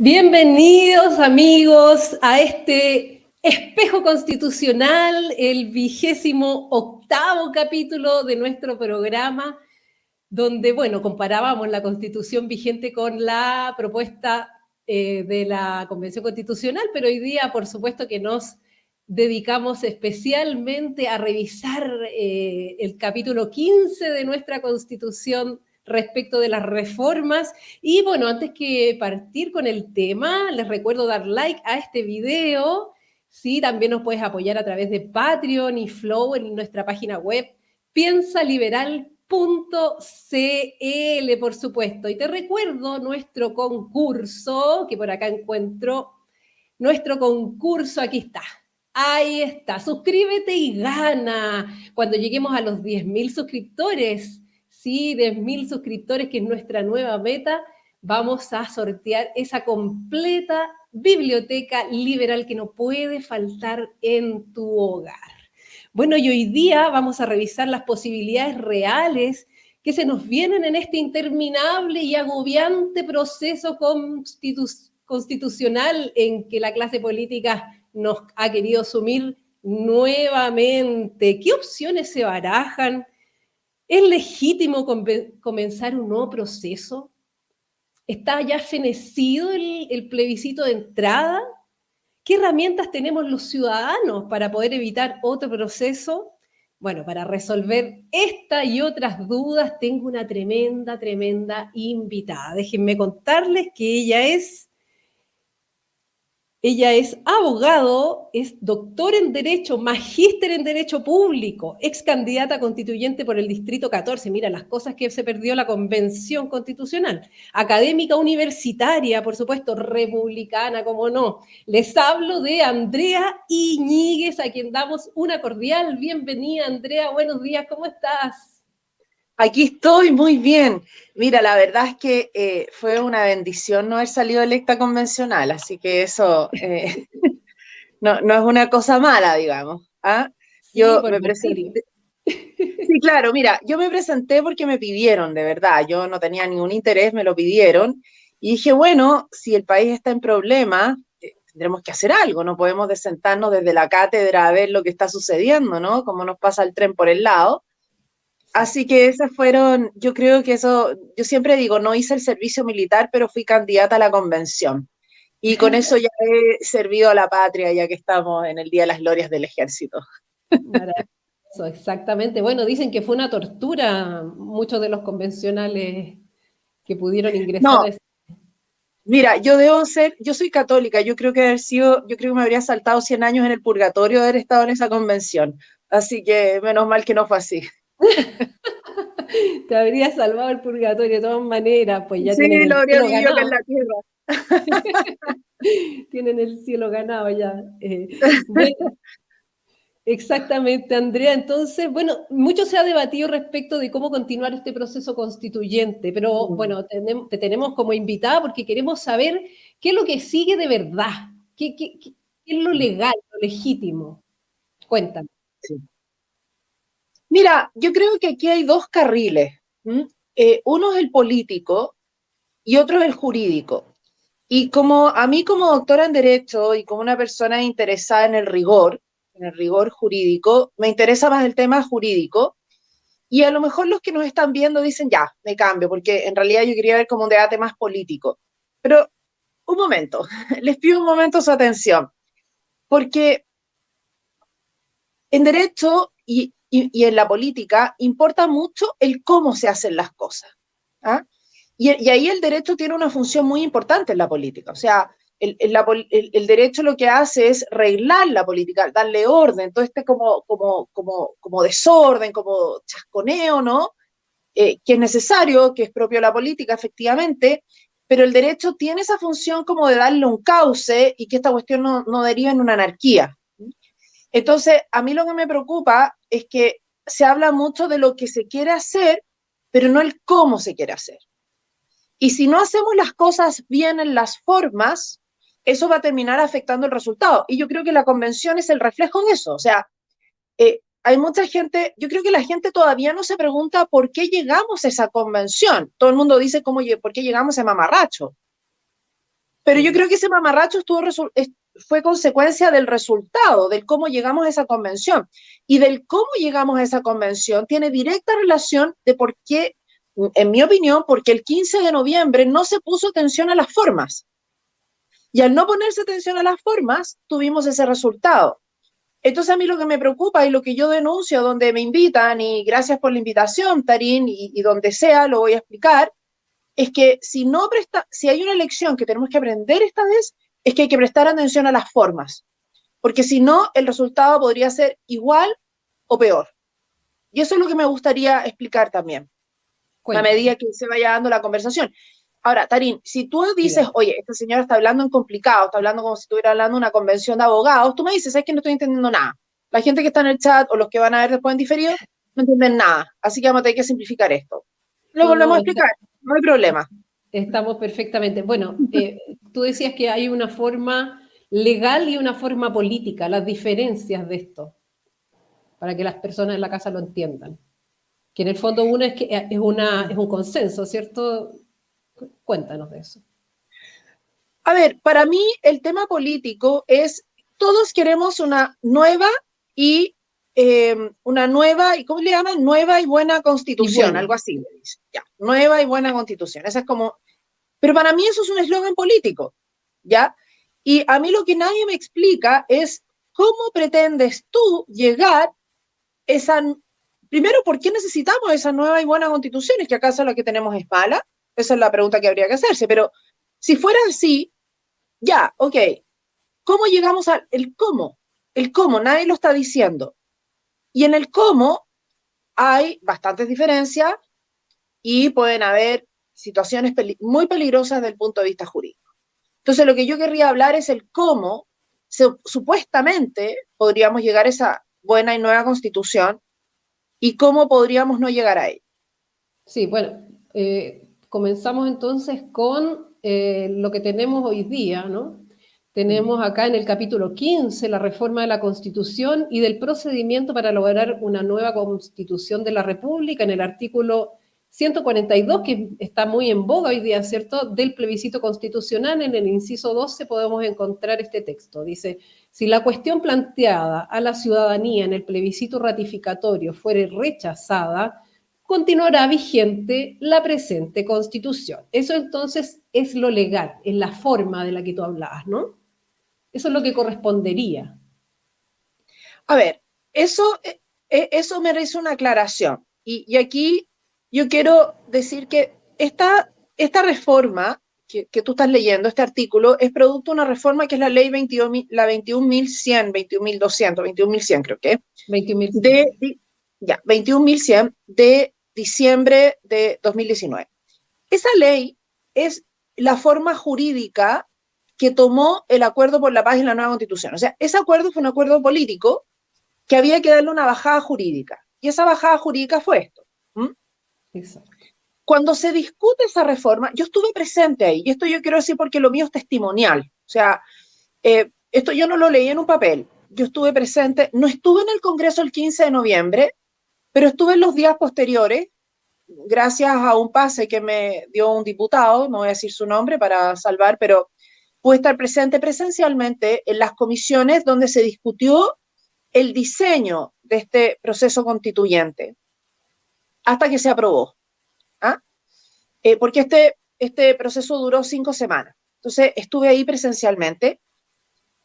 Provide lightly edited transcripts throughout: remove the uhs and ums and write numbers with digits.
Bienvenidos amigos a este espejo constitucional, el 28º capítulo de nuestro programa, donde, bueno, comparábamos la Constitución vigente con la propuesta de la Convención Constitucional, pero hoy día, por supuesto, que nos dedicamos especialmente a revisar el capítulo 15 de nuestra Constitución respecto de las reformas. Y bueno, antes que partir con el tema, les recuerdo dar like a este video. Sí, también nos puedes apoyar a través de Patreon y Flow en nuestra página web piensaliberal.cl, por supuesto. Y te recuerdo nuestro concurso, que por acá encuentro nuestro concurso, aquí está. Ahí está, suscríbete y gana cuando lleguemos a los 10.000 suscriptores. Sí, 10.000 suscriptores, que es nuestra nueva meta. Vamos a sortear esa completa biblioteca liberal que no puede faltar en tu hogar. Bueno, y hoy día vamos a revisar las posibilidades reales que se nos vienen en este interminable y agobiante proceso constitucional en que la clase política nos ha querido sumir nuevamente. ¿Qué opciones se barajan? ¿Es legítimo comenzar un nuevo proceso? ¿Está ya fenecido el plebiscito de entrada? ¿Qué herramientas tenemos los ciudadanos para poder evitar otro proceso? Bueno, para resolver esta y otras dudas tengo una tremenda invitada. Déjenme contarles que ella es abogado, es doctor en Derecho, magíster en Derecho Público, ex candidata constituyente por el Distrito 14. Mira, las cosas que se perdió la Convención Constitucional. Académica universitaria, por supuesto, republicana, como no. Les hablo de Andrea Iñiguez, a quien damos una cordial bienvenida. Andrea, buenos días, ¿cómo estás? Aquí estoy muy bien. Mira, la verdad es que fue una bendición no haber salido electa convencional, así que eso no es una cosa mala, digamos. ¿Ah? Sí, Yo por me motivo. presenté. Sí, claro, mira, yo me presenté porque me pidieron, de verdad. Yo no tenía ningún interés, me lo pidieron. Y dije, bueno, si el país está en problemas, tendremos que hacer algo. No podemos sentarnos desde la cátedra a ver lo que está sucediendo, ¿no? Como nos pasa el tren por el lado. Así que esas fueron, yo creo que eso, yo siempre digo, no hice el servicio militar, pero fui candidata a la convención. Y con eso ya he servido a la patria, ya que estamos en el Día de las Glorias del Ejército. Maravilloso, exactamente. Bueno, dicen que fue una tortura muchos de los convencionales que pudieron ingresar a No, ese... mira, yo soy católica, yo creo que me habría saltado 100 años en el purgatorio de haber estado en esa convención. Así que menos mal que no fue así. Te habría salvado el purgatorio de todas maneras, pues ya Sí, tienen lo el habría cielo vivido acá en ganado. la tierra. Tienen el cielo ganado ya. Bueno, exactamente, Andrea. Entonces, bueno, mucho se ha debatido respecto de cómo continuar este proceso constituyente, pero bueno, te tenemos como invitada porque queremos saber qué es lo que sigue de verdad, qué es lo legal, lo legítimo. Cuéntame. Sí. Mira, yo creo que aquí hay dos carriles. Uno es el político y otro es el jurídico. Y como a mí como doctora en Derecho y como una persona interesada en el rigor jurídico, me interesa más el tema jurídico. Y a lo mejor los que nos están viendo dicen, ya, me cambio, porque en realidad yo quería ver como un debate más político. Pero un momento, les pido un momento su atención, porque en Derecho y en la política importa mucho el cómo se hacen las cosas. ¿Ah? Y ahí el derecho tiene una función muy importante en la política. O sea, el derecho lo que hace es reglar la política, darle orden, todo este como desorden, como chasconeo, ¿no? Que es necesario, que es propio de la política, efectivamente, pero el derecho tiene esa función como de darle un cauce y que esta cuestión no derive en una anarquía. Entonces, a mí lo que me preocupa es que se habla mucho de lo que se quiere hacer, pero no el cómo se quiere hacer. Y si no hacemos las cosas bien en las formas, eso va a terminar afectando el resultado. Y yo creo que la convención es el reflejo de eso. O sea, hay mucha gente, yo creo que la gente todavía no se pregunta por qué llegamos a esa convención. Todo el mundo dice, ¿por qué llegamos a mamarracho? Pero yo creo que ese mamarracho fue consecuencia del resultado, del cómo llegamos a esa convención. Y del cómo llegamos a esa convención tiene directa relación de por qué, en mi opinión, porque el 15 de noviembre no se puso atención a las formas. Y al no ponerse atención a las formas, tuvimos ese resultado. Entonces a mí lo que me preocupa y lo que yo denuncio donde me invitan, y gracias por la invitación, Tarín, y donde sea lo voy a explicar, es que si hay una lección que tenemos que aprender esta vez, es que hay que prestar atención a las formas, porque si no, el resultado podría ser igual o peor. Y eso es lo que me gustaría explicar también, a medida que se vaya dando la conversación. Ahora, Tarín, si tú dices, oye, esta señora está hablando en complicado, está hablando como si estuviera hablando de una convención de abogados, tú me dices, es que no estoy entendiendo nada. La gente que está en el chat o los que van a ver después en diferido no entienden nada, así que vamos a tener que simplificar esto. Lo volvemos a explicar, no hay problema. Estamos perfectamente. Bueno, tú decías que hay una forma legal y una forma política, las diferencias de esto, para que las personas en la casa lo entiendan. Que en el fondo uno es que es un consenso, ¿cierto? Cuéntanos de eso. A ver, para mí el tema político es, todos queremos una nueva y ¿cómo le llaman? Nueva y buena constitución, algo así. Ya, nueva y buena constitución. Esa es como, pero para mí eso es un eslogan político, ¿ya? Y a mí lo que nadie me explica es cómo pretendes tú llegar primero, ¿por qué necesitamos esa nueva y buena constitución? ¿Es que acaso la que tenemos es mala? Esa es la pregunta que habría que hacerse, pero si fuera así, ya, ok, ¿cómo llegamos al cómo? El cómo, nadie lo está diciendo. Y en el cómo hay bastantes diferencias y pueden haber situaciones muy peligrosas desde el punto de vista jurídico. Entonces, lo que yo querría hablar es el cómo supuestamente podríamos llegar a esa buena y nueva constitución y cómo podríamos no llegar a ella. Sí, bueno, comenzamos entonces con lo que tenemos hoy día, ¿no? Tenemos acá en el capítulo 15 la reforma de la Constitución y del procedimiento para lograr una nueva Constitución de la República, en el artículo 142, que está muy en boga hoy día, ¿cierto?, del plebiscito constitucional. En el inciso 12 podemos encontrar este texto. Dice, si la cuestión planteada a la ciudadanía en el plebiscito ratificatorio fuere rechazada, continuará vigente la presente Constitución. Eso entonces es lo legal, es la forma de la que tú hablabas, ¿no? Eso es lo que correspondería. A ver, eso merece una aclaración. Y aquí yo quiero decir que esta reforma que tú estás leyendo, este artículo, es producto de una reforma que es la ley 21.100, 21.200, 21.100 creo que. 21.100. 21.100 de diciembre de 2019. Esa ley es la forma jurídica que tomó el Acuerdo por la Paz y la Nueva Constitución. O sea, ese acuerdo fue un acuerdo político que había que darle una bajada jurídica. Y esa bajada jurídica fue esto. Exacto. Cuando se discute esa reforma, yo estuve presente ahí, y esto yo quiero decir porque lo mío es testimonial. O sea, esto yo no lo leí en un papel, yo estuve presente, no estuve en el Congreso el 15 de noviembre, pero estuve en los días posteriores, gracias a un pase que me dio un diputado, no voy a decir su nombre para salvar, pero pude estar presente presencialmente en las comisiones donde se discutió el diseño de este proceso constituyente hasta que se aprobó. Porque este proceso duró 5 semanas. Entonces estuve ahí presencialmente.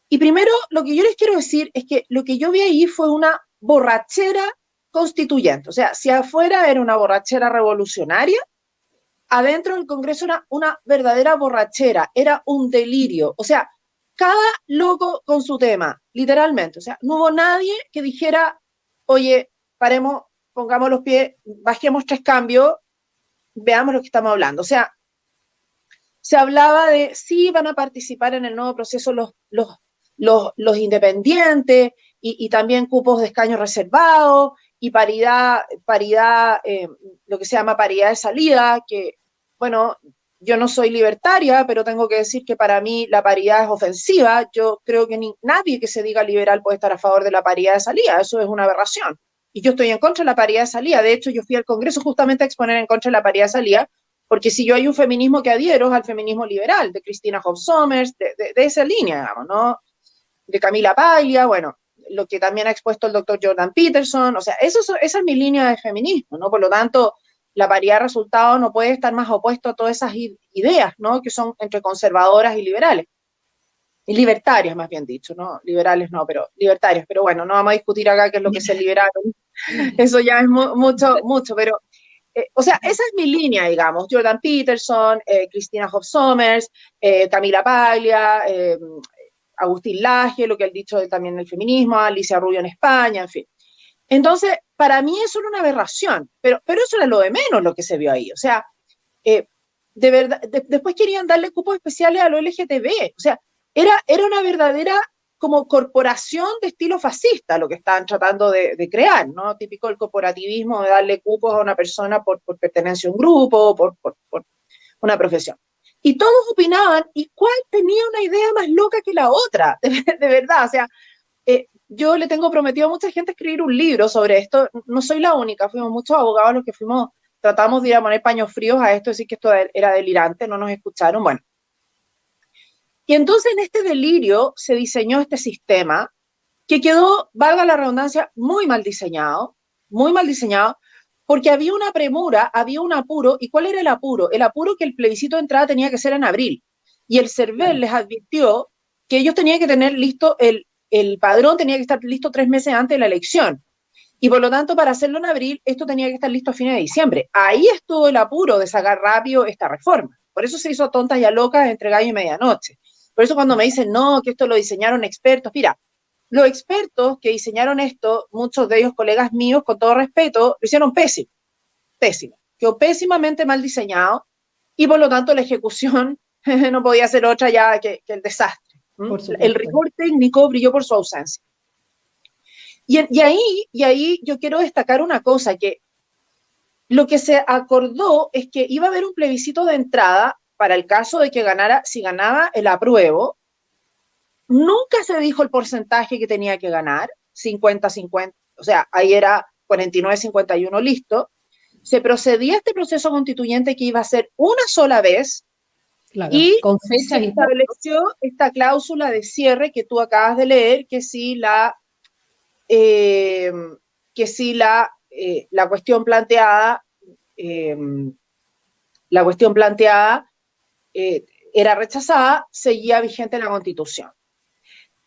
Y primero lo que yo les quiero decir es que lo que yo vi ahí fue una borrachera constituyente. O sea, si afuera era una borrachera revolucionaria, adentro del Congreso era una verdadera borrachera, era un delirio. O sea, cada loco con su tema, literalmente. O sea, no hubo nadie que dijera, oye, paremos, pongamos los pies, bajemos 3 cambios, veamos lo que estamos hablando. O sea, se hablaba de sí van a participar en el nuevo proceso los independientes y también cupos de escaños reservados y paridad, lo que se llama paridad de salida, que, bueno, yo no soy libertaria, pero tengo que decir que para mí la paridad es ofensiva. Yo creo que nadie que se diga liberal puede estar a favor de la paridad de salida. Eso es una aberración. Y yo estoy en contra de la paridad de salida. De hecho, yo fui al Congreso justamente a exponer en contra de la paridad de salida, Porque si yo hay un feminismo que adhiero es al feminismo liberal, de Christina Hoff Sommers, de esa línea, digamos, ¿no? De Camila Paglia, bueno, lo que también ha expuesto el doctor Jordan Peterson, o sea, esa es mi línea de feminismo, ¿no? Por lo tanto, la paridad de resultados no puede estar más opuesto a todas esas ideas, ¿no? Que son entre conservadoras y liberales. Y libertarias, más bien dicho, ¿no? Liberales no, pero libertarias. Pero bueno, no vamos a discutir acá qué es lo que se liberaron. Eso ya es mucho, pero o sea, esa es mi línea, digamos. Jordan Peterson, Christina Hoff Sommers, Camila Paglia, Agustín Laje, lo que ha dicho él también del feminismo, Alicia Rubio en España, en fin. Entonces, para mí eso era una aberración, pero eso era lo de menos lo que se vio ahí. O sea, de verdad, después querían darle cupos especiales a lo LGTB. O sea, era una verdadera como corporación de estilo fascista lo que estaban tratando de crear, ¿no? Típico del corporativismo de darle cupos a una persona por pertenencia a un grupo, por una profesión. Y todos opinaban, ¿y cuál tenía una idea más loca que la otra? De verdad, o sea, yo le tengo prometido a mucha gente escribir un libro sobre esto, no soy la única, fuimos muchos abogados los que tratamos de ir a poner paños fríos a esto, decir que esto era delirante, no nos escucharon, bueno. Y entonces en este delirio se diseñó este sistema que quedó, valga la redundancia, muy mal diseñado, porque había una premura, había un apuro. ¿Y cuál era el apuro? El apuro que el plebiscito de entrada tenía que ser en abril. Y el CERVEL les advirtió que ellos tenían que tener listo, el padrón tenía que estar listo 3 meses antes de la elección. Y por lo tanto, para hacerlo en abril, esto tenía que estar listo a fines de diciembre. Ahí estuvo el apuro de sacar rápido esta reforma. Por eso se hizo tontas y a locas entre gallo y medianoche. Por eso cuando me dicen, no, que esto lo diseñaron expertos, mira, los expertos que diseñaron esto, muchos de ellos colegas míos, con todo respeto, lo hicieron pésimo, quedó pésimamente mal diseñado y por lo tanto la ejecución no podía ser otra ya que el desastre. El rigor técnico brilló por su ausencia. Y ahí yo quiero destacar una cosa, que lo que se acordó es que iba a haber un plebiscito de entrada para el caso de que si ganaba el apruebo. Nunca se dijo el porcentaje que tenía que ganar, 50-50, o sea, ahí era 49-51 listo. Se procedía a este proceso constituyente que iba a ser una sola vez, claro, y con fechas se estableció esta cláusula de cierre que tú acabas de leer, que si la cuestión planteada era rechazada, seguía vigente la Constitución.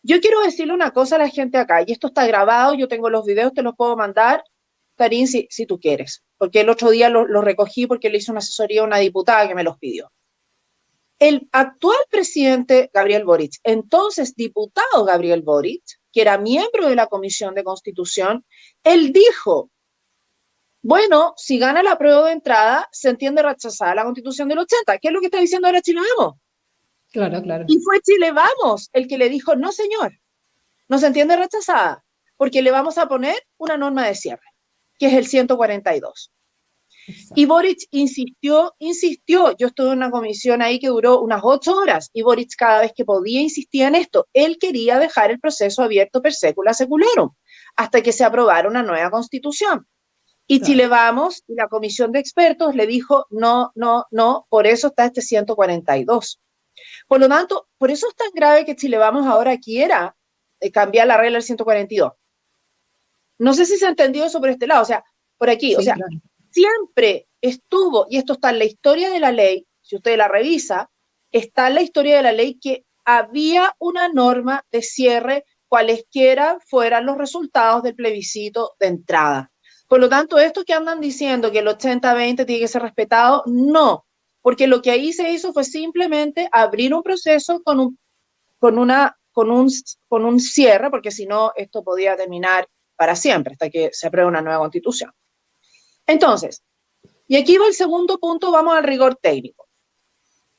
Yo quiero decirle una cosa a la gente acá, y esto está grabado, yo tengo los videos, te los puedo mandar, Tarín, si tú quieres, porque el otro día lo recogí porque le hice una asesoría a una diputada que me los pidió. El actual presidente Gabriel Boric, entonces diputado Gabriel Boric, que era miembro de la Comisión de Constitución, él dijo, bueno, si gana la prueba de entrada, se entiende rechazada la Constitución del 80. ¿Qué es lo que está diciendo ahora Chile Vamos? Claro, claro. Y fue Chile Vamos el que le dijo, no señor, no se entiende rechazada, porque le vamos a poner una norma de cierre, que es el 142. Exacto. Y Boric insistió, yo estuve en una comisión ahí que duró unas 8 horas, y Boric cada vez que podía insistía en esto, él quería dejar el proceso abierto per secula secularum, hasta que se aprobara una nueva constitución. Y claro. Chile Vamos, y la comisión de expertos le dijo, no, por eso está este 142. Por lo tanto, por eso es tan grave que Chile Vamos ahora quiera cambiar la regla del 142. No sé si se ha entendido eso por este lado, o sea, por aquí, sí, o sea, claro. Siempre estuvo, y esto está en la historia de la ley, si usted la revisa, está en la historia de la ley que había una norma de cierre cualesquiera fueran los resultados del plebiscito de entrada. Por lo tanto, estos que andan diciendo que el 80-20 tiene que ser respetado, no, porque lo que ahí se hizo fue simplemente abrir un proceso con un cierre, porque si no, esto podía terminar para siempre, hasta que se apruebe una nueva constitución. Entonces, y aquí va el segundo punto, vamos al rigor técnico.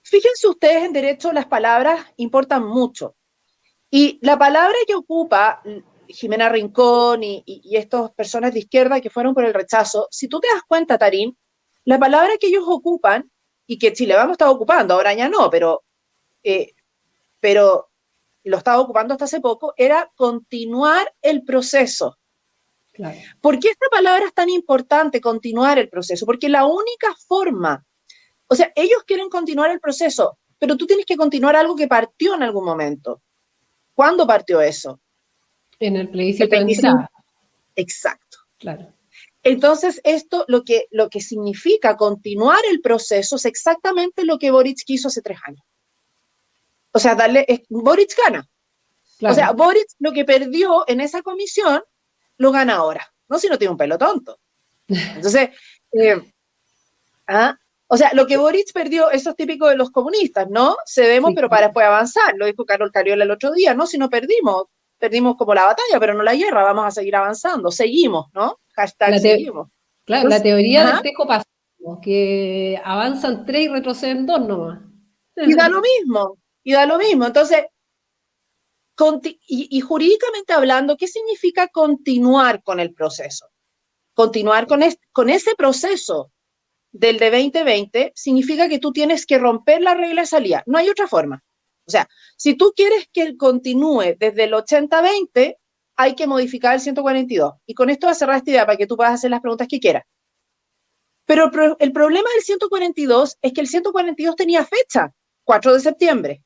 Fíjense ustedes, en derecho las palabras importan mucho. Y la palabra que ocupa Jimena Rincón y estas personas de izquierda que fueron por el rechazo, si tú te das cuenta, Tarín, la palabra que ellos ocupan, y que Chile Vamos estaba ocupando, ahora ya no, pero lo estaba ocupando hasta hace poco, era continuar el proceso. Claro. ¿Por qué esta palabra es tan importante, continuar el proceso? Porque la única forma O sea, ellos quieren continuar el proceso, pero tú tienes que continuar algo que partió en algún momento. ¿Cuándo partió eso? En el El plebiscito de 25. entrada. Exacto. Claro. Entonces, esto lo que significa continuar el proceso es exactamente lo que Boric quiso hace 3 años. O sea, Boric gana. Claro. O sea, Boric lo que perdió en esa comisión lo gana ahora. No si no tiene un pelo tonto. Entonces, o sea, lo que Boric perdió, eso es típico de los comunistas, ¿no? Cedemos, Sí, pero para después avanzar. Lo dijo Carol Cariola el otro día, ¿no? Si no perdimos, perdimos como la batalla, pero no la guerra, vamos a seguir avanzando. Seguimos, ¿no? Hashtag seguimos. Claro, Entonces, la teoría del tejo pasivo, que avanzan 3 y retroceden 2 nomás. y da lo mismo, y da lo mismo. Entonces, y jurídicamente hablando, ¿qué significa continuar con el proceso? Continuar con ese proceso del de 2020 significa que tú tienes que romper la regla de salida. No hay otra forma. O sea, si tú quieres que él continúe desde el 80-20, hay que modificar el 142. Y con esto voy a cerrar esta idea para que tú puedas hacer las preguntas que quieras. Pero el problema del 142 es que el 142 tenía fecha, 4 de septiembre.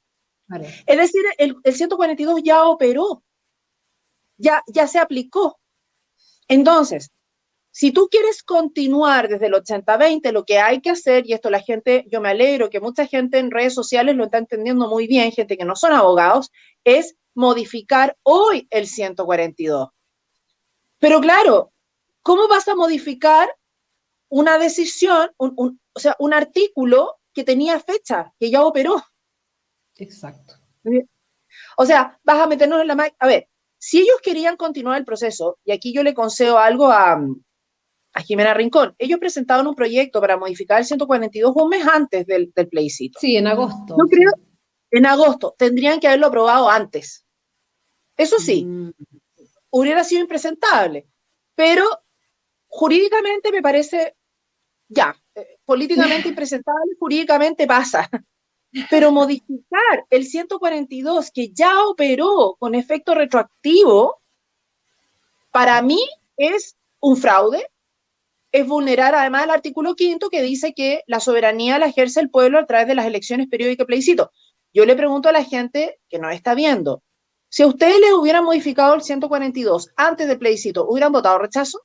Vale. Es decir, el 142 ya operó, ya se aplicó. Entonces, si tú quieres continuar desde el 80-20, lo que hay que hacer, y esto la gente, yo me alegro que mucha gente en redes sociales lo está entendiendo muy bien, gente que no son abogados, es modificar hoy el 142. Pero claro, ¿cómo vas a modificar una decisión, o sea, un artículo que tenía fecha, que ya operó? Exacto. O sea, vas a meternos en la máquina. A ver, si ellos querían continuar el proceso, y aquí yo le concedo algo a Jimena Rincón, ellos presentaban un proyecto para modificar el 142 un mes antes del plebiscito. Sí, en agosto. Yo creo, en agosto, tendrían que haberlo aprobado antes. Eso sí, hubiera sido impresentable, pero jurídicamente me parece, políticamente impresentable, jurídicamente pasa. Pero modificar el 142 que ya operó con efecto retroactivo, para mí es un fraude, es vulnerar además el artículo 5º que dice que la soberanía la ejerce el pueblo a través de las elecciones periódicas y plebiscito. Yo le pregunto a la gente que nos está viendo, si a ustedes les hubieran modificado el 142 antes del plebiscito, ¿hubieran votado rechazo?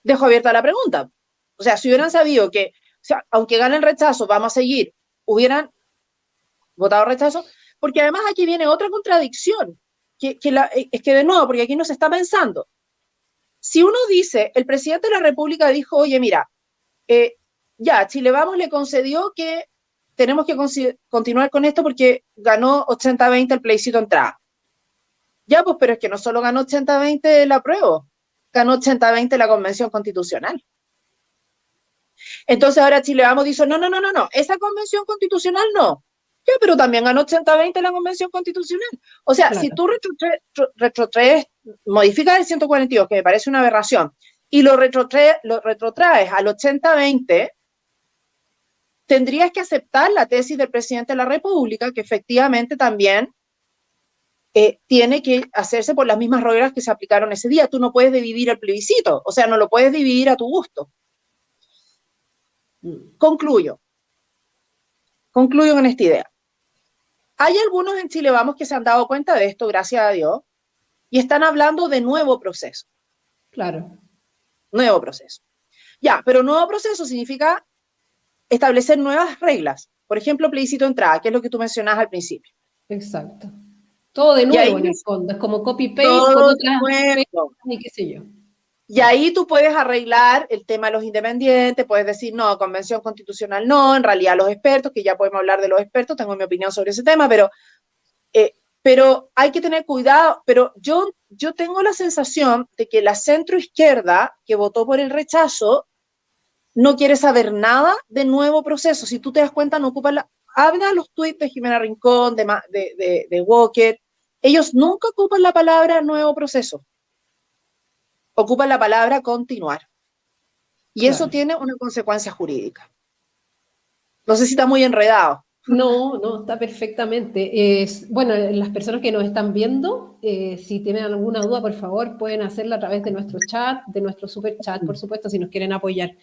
Dejo abierta la pregunta. O sea, si hubieran sabido que, o sea, aunque gane el rechazo, vamos a seguir, hubieran votado rechazo, porque además aquí viene otra contradicción, es que de nuevo, porque aquí no se está pensando. Si uno dice, el presidente de la República dijo, oye, mira, Chile Vamos le concedió que tenemos que continuar con esto porque ganó 80-20 el plebiscito entrada. Ya, pues, pero es que no solo ganó 80-20 el apruebo, ganó 80-20 la Convención Constitucional. Entonces ahora Chile Vamos dice, no, esa Convención Constitucional no. Ya, pero también ganó 80-20 la Convención Constitucional. O sea, claro. Si tú retrotraes, modificas el 142, que me parece una aberración, y lo retrotraes al 80-20, tendrías que aceptar la tesis del presidente de la República, que efectivamente también tiene que hacerse por las mismas reglas que se aplicaron ese día. Tú no puedes dividir el plebiscito, o sea, no lo puedes dividir a tu gusto. Concluyo con esta idea. Hay algunos en Chile Vamos que se han dado cuenta de esto, gracias a Dios, y están hablando de nuevo proceso. Claro. Nuevo proceso. Ya, pero nuevo proceso significa establecer nuevas reglas. Por ejemplo, plebiscito de entrada, que es lo que tú mencionabas al principio. Exacto. Todo de nuevo en el fondo, es como copy-paste con otras y qué sé yo. Y ahí tú puedes arreglar el tema de los independientes, puedes decir, no, Convención Constitucional no, en realidad los expertos, que ya podemos hablar de los expertos, tengo mi opinión sobre ese tema, pero hay que tener cuidado. Pero yo tengo la sensación de que la centroizquierda que votó por el rechazo no quiere saber nada de nuevo proceso. Si tú te das cuenta, no ocupan habla los tuits de Jimena Rincón, de Walker, ellos nunca ocupan la palabra nuevo proceso. Ocupan la palabra continuar. Y claro, eso tiene una consecuencia jurídica. No sé si está muy enredado. No, está perfectamente. Bueno, las personas que nos están viendo, si tienen alguna duda, por favor, pueden hacerla a través de nuestro chat, de nuestro super chat, por supuesto, si nos quieren apoyar.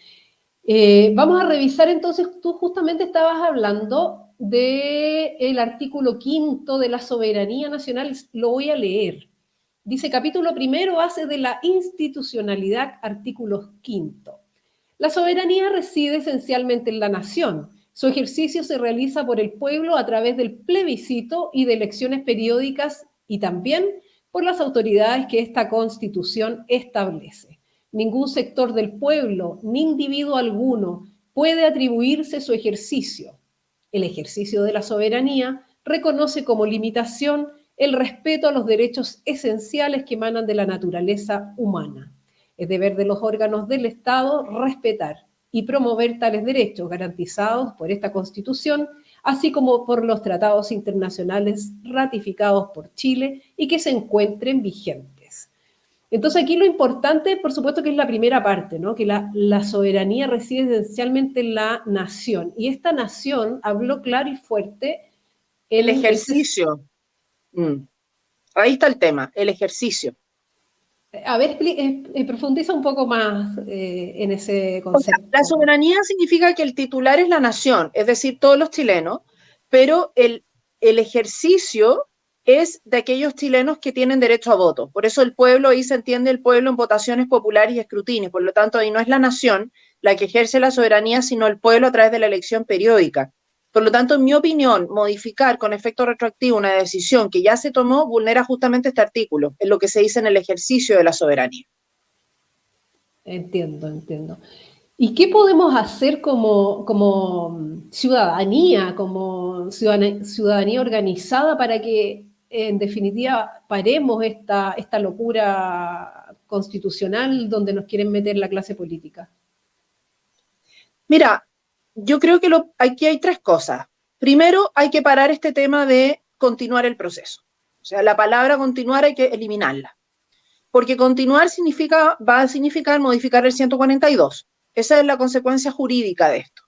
Vamos a revisar entonces, tú justamente estabas hablando del artículo 5 de la soberanía nacional, lo voy a leer. Dice, capítulo primero, base de la institucionalidad, artículo 5. La soberanía reside esencialmente en la nación. Su ejercicio se realiza por el pueblo a través del plebiscito y de elecciones periódicas y también por las autoridades que esta Constitución establece. Ningún sector del pueblo, ni individuo alguno, puede atribuirse su ejercicio. El ejercicio de la soberanía reconoce como limitación el respeto a los derechos esenciales que emanan de la naturaleza humana. Es deber de los órganos del Estado respetar y promover tales derechos garantizados por esta Constitución, así como por los tratados internacionales ratificados por Chile y que se encuentren vigentes. Entonces aquí lo importante, por supuesto, que es la primera parte, ¿no? Que la soberanía reside esencialmente en la nación. Y esta nación habló claro y fuerte El ejercicio. Ahí está el tema, el ejercicio. A ver, profundiza un poco más en ese concepto. O sea, la soberanía significa que el titular es la nación, es decir, todos los chilenos, pero el ejercicio es de aquellos chilenos que tienen derecho a voto. Por eso el pueblo, ahí se entiende el pueblo en votaciones populares y escrutinios. Por lo tanto, ahí no es la nación la que ejerce la soberanía, sino el pueblo a través de la elección periódica. Por lo tanto, en mi opinión, modificar con efecto retroactivo una decisión que ya se tomó vulnera justamente este artículo, en lo que se dice en el ejercicio de la soberanía. Entiendo. ¿Y qué podemos hacer como ciudadanía, como ciudadanía organizada para que, en definitiva, paremos esta locura constitucional donde nos quieren meter la clase política? Mira, yo creo que aquí hay tres cosas. Primero, hay que parar este tema de continuar el proceso. O sea, la palabra continuar hay que eliminarla. Porque continuar va a significar modificar el 142. Esa es la consecuencia jurídica de esto.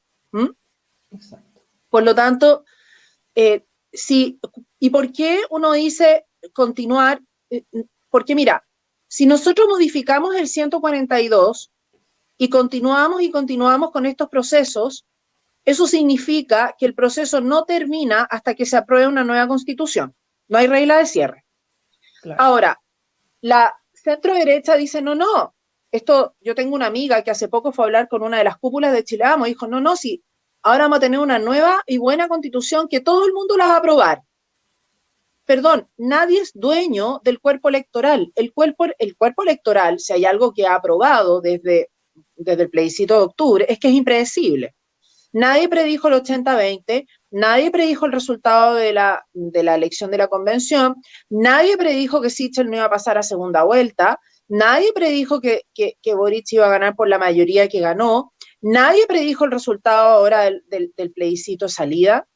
Exacto. Por lo tanto, ¿y por qué uno dice continuar? Porque mira, si nosotros modificamos el 142 y continuamos con estos procesos, eso significa que el proceso no termina hasta que se apruebe una nueva constitución. No hay regla de cierre. Claro. Ahora, la centro derecha dice, no, esto, yo tengo una amiga que hace poco fue a hablar con una de las cúpulas de Chile Vamos, dijo, no, sí, ahora vamos a tener una nueva y buena constitución que todo el mundo la va a aprobar. Perdón, nadie es dueño del cuerpo electoral. El cuerpo electoral, si hay algo que ha aprobado desde el plebiscito de octubre, es que es impredecible. Nadie predijo el 80-20, nadie predijo el resultado de la elección de la convención, nadie predijo que Sichel no iba a pasar a segunda vuelta, nadie predijo que Boric iba a ganar por la mayoría que ganó, nadie predijo el resultado ahora del plebiscito de salida.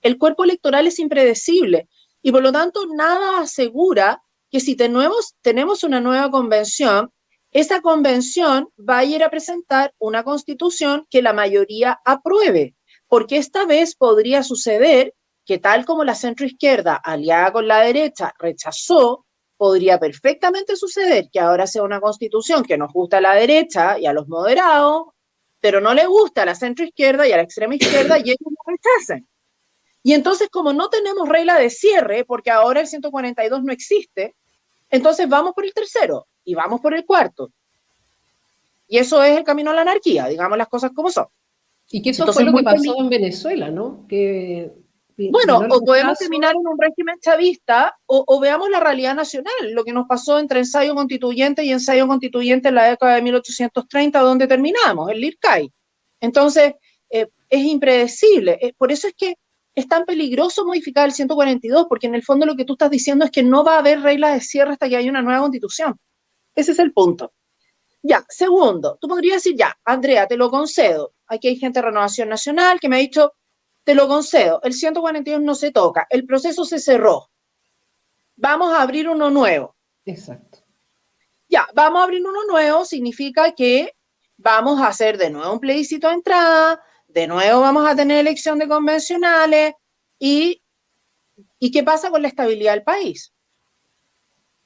El cuerpo electoral es impredecible y por lo tanto nada asegura que si tenemos una nueva convención, esa convención va a ir a presentar una constitución que la mayoría apruebe, porque esta vez podría suceder que tal como la centroizquierda aliada con la derecha rechazó, podría perfectamente suceder que ahora sea una constitución que nos gusta a la derecha y a los moderados, pero no le gusta a la centroizquierda y a la extrema izquierda y ellos la rechacen. Y entonces, como no tenemos regla de cierre, porque ahora el 142 no existe, entonces vamos por el tercero y vamos por el cuarto. Y eso es el camino a la anarquía, digamos las cosas como son. Y que eso entonces, fue lo que pasó en Venezuela, ¿no? Bueno, o podemos terminar en un régimen chavista o veamos la realidad nacional, lo que nos pasó entre ensayo constituyente y ensayo constituyente en la década de 1830, donde terminamos, el Lircay. Entonces, es impredecible. Por eso es que es tan peligroso modificar el 142, porque en el fondo lo que tú estás diciendo es que no va a haber reglas de cierre hasta que haya una nueva constitución. Ese es el punto. Ya, segundo, tú podrías decir, ya, Andrea, te lo concedo. Aquí hay gente de Renovación Nacional que me ha dicho, te lo concedo, el 142 no se toca, el proceso se cerró. Vamos a abrir uno nuevo. Exacto. Ya, vamos a abrir uno nuevo significa que vamos a hacer de nuevo un plebiscito de entrada, de nuevo vamos a tener elección de convencionales y ¿qué pasa con la estabilidad del país?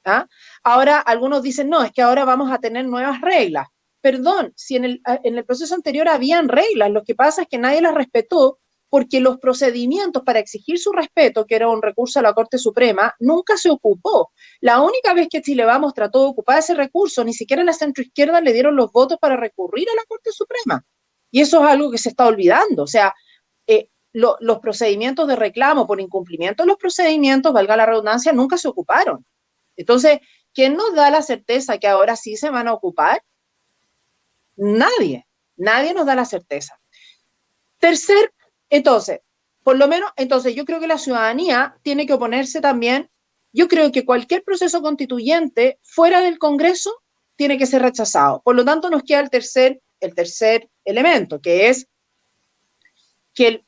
¿Ah? Ahora algunos dicen, no, es que ahora vamos a tener nuevas reglas, perdón, si en el proceso anterior habían reglas, lo que pasa es que nadie las respetó porque los procedimientos para exigir su respeto, que era un recurso a la Corte Suprema, nunca se ocupó. La única vez que Chile Vamos trató de ocupar ese recurso, ni siquiera la centroizquierda le dieron los votos para recurrir a la Corte Suprema. Y eso es algo que se está olvidando. O sea, los procedimientos de reclamo por incumplimiento de los procedimientos, valga la redundancia, nunca se ocuparon. Entonces, ¿quién nos da la certeza que ahora sí se van a ocupar? Nadie nos da la certeza. Tercer, entonces, por lo menos, entonces yo creo que la ciudadanía tiene que oponerse también. Yo creo que cualquier proceso constituyente fuera del Congreso tiene que ser rechazado. Por lo tanto, nos queda el tercer elemento, que es que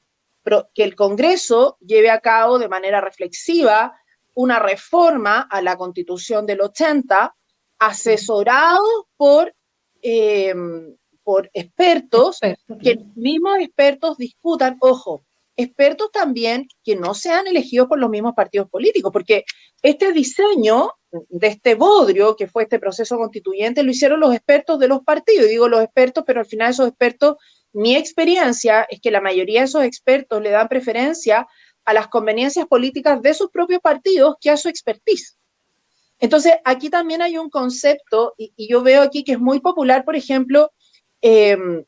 el Congreso lleve a cabo de manera reflexiva una reforma a la Constitución del 80, asesorado por expertos, que los mismos expertos discutan, ojo, expertos también que no sean elegidos por los mismos partidos políticos, porque este diseño de este bodrio, que fue este proceso constituyente, lo hicieron los expertos de los partidos. Y digo los expertos, pero al final esos expertos, mi experiencia es que la mayoría de esos expertos le dan preferencia a las conveniencias políticas de sus propios partidos que a su expertise. Entonces, aquí también hay un concepto, y yo veo aquí que es muy popular, por ejemplo, que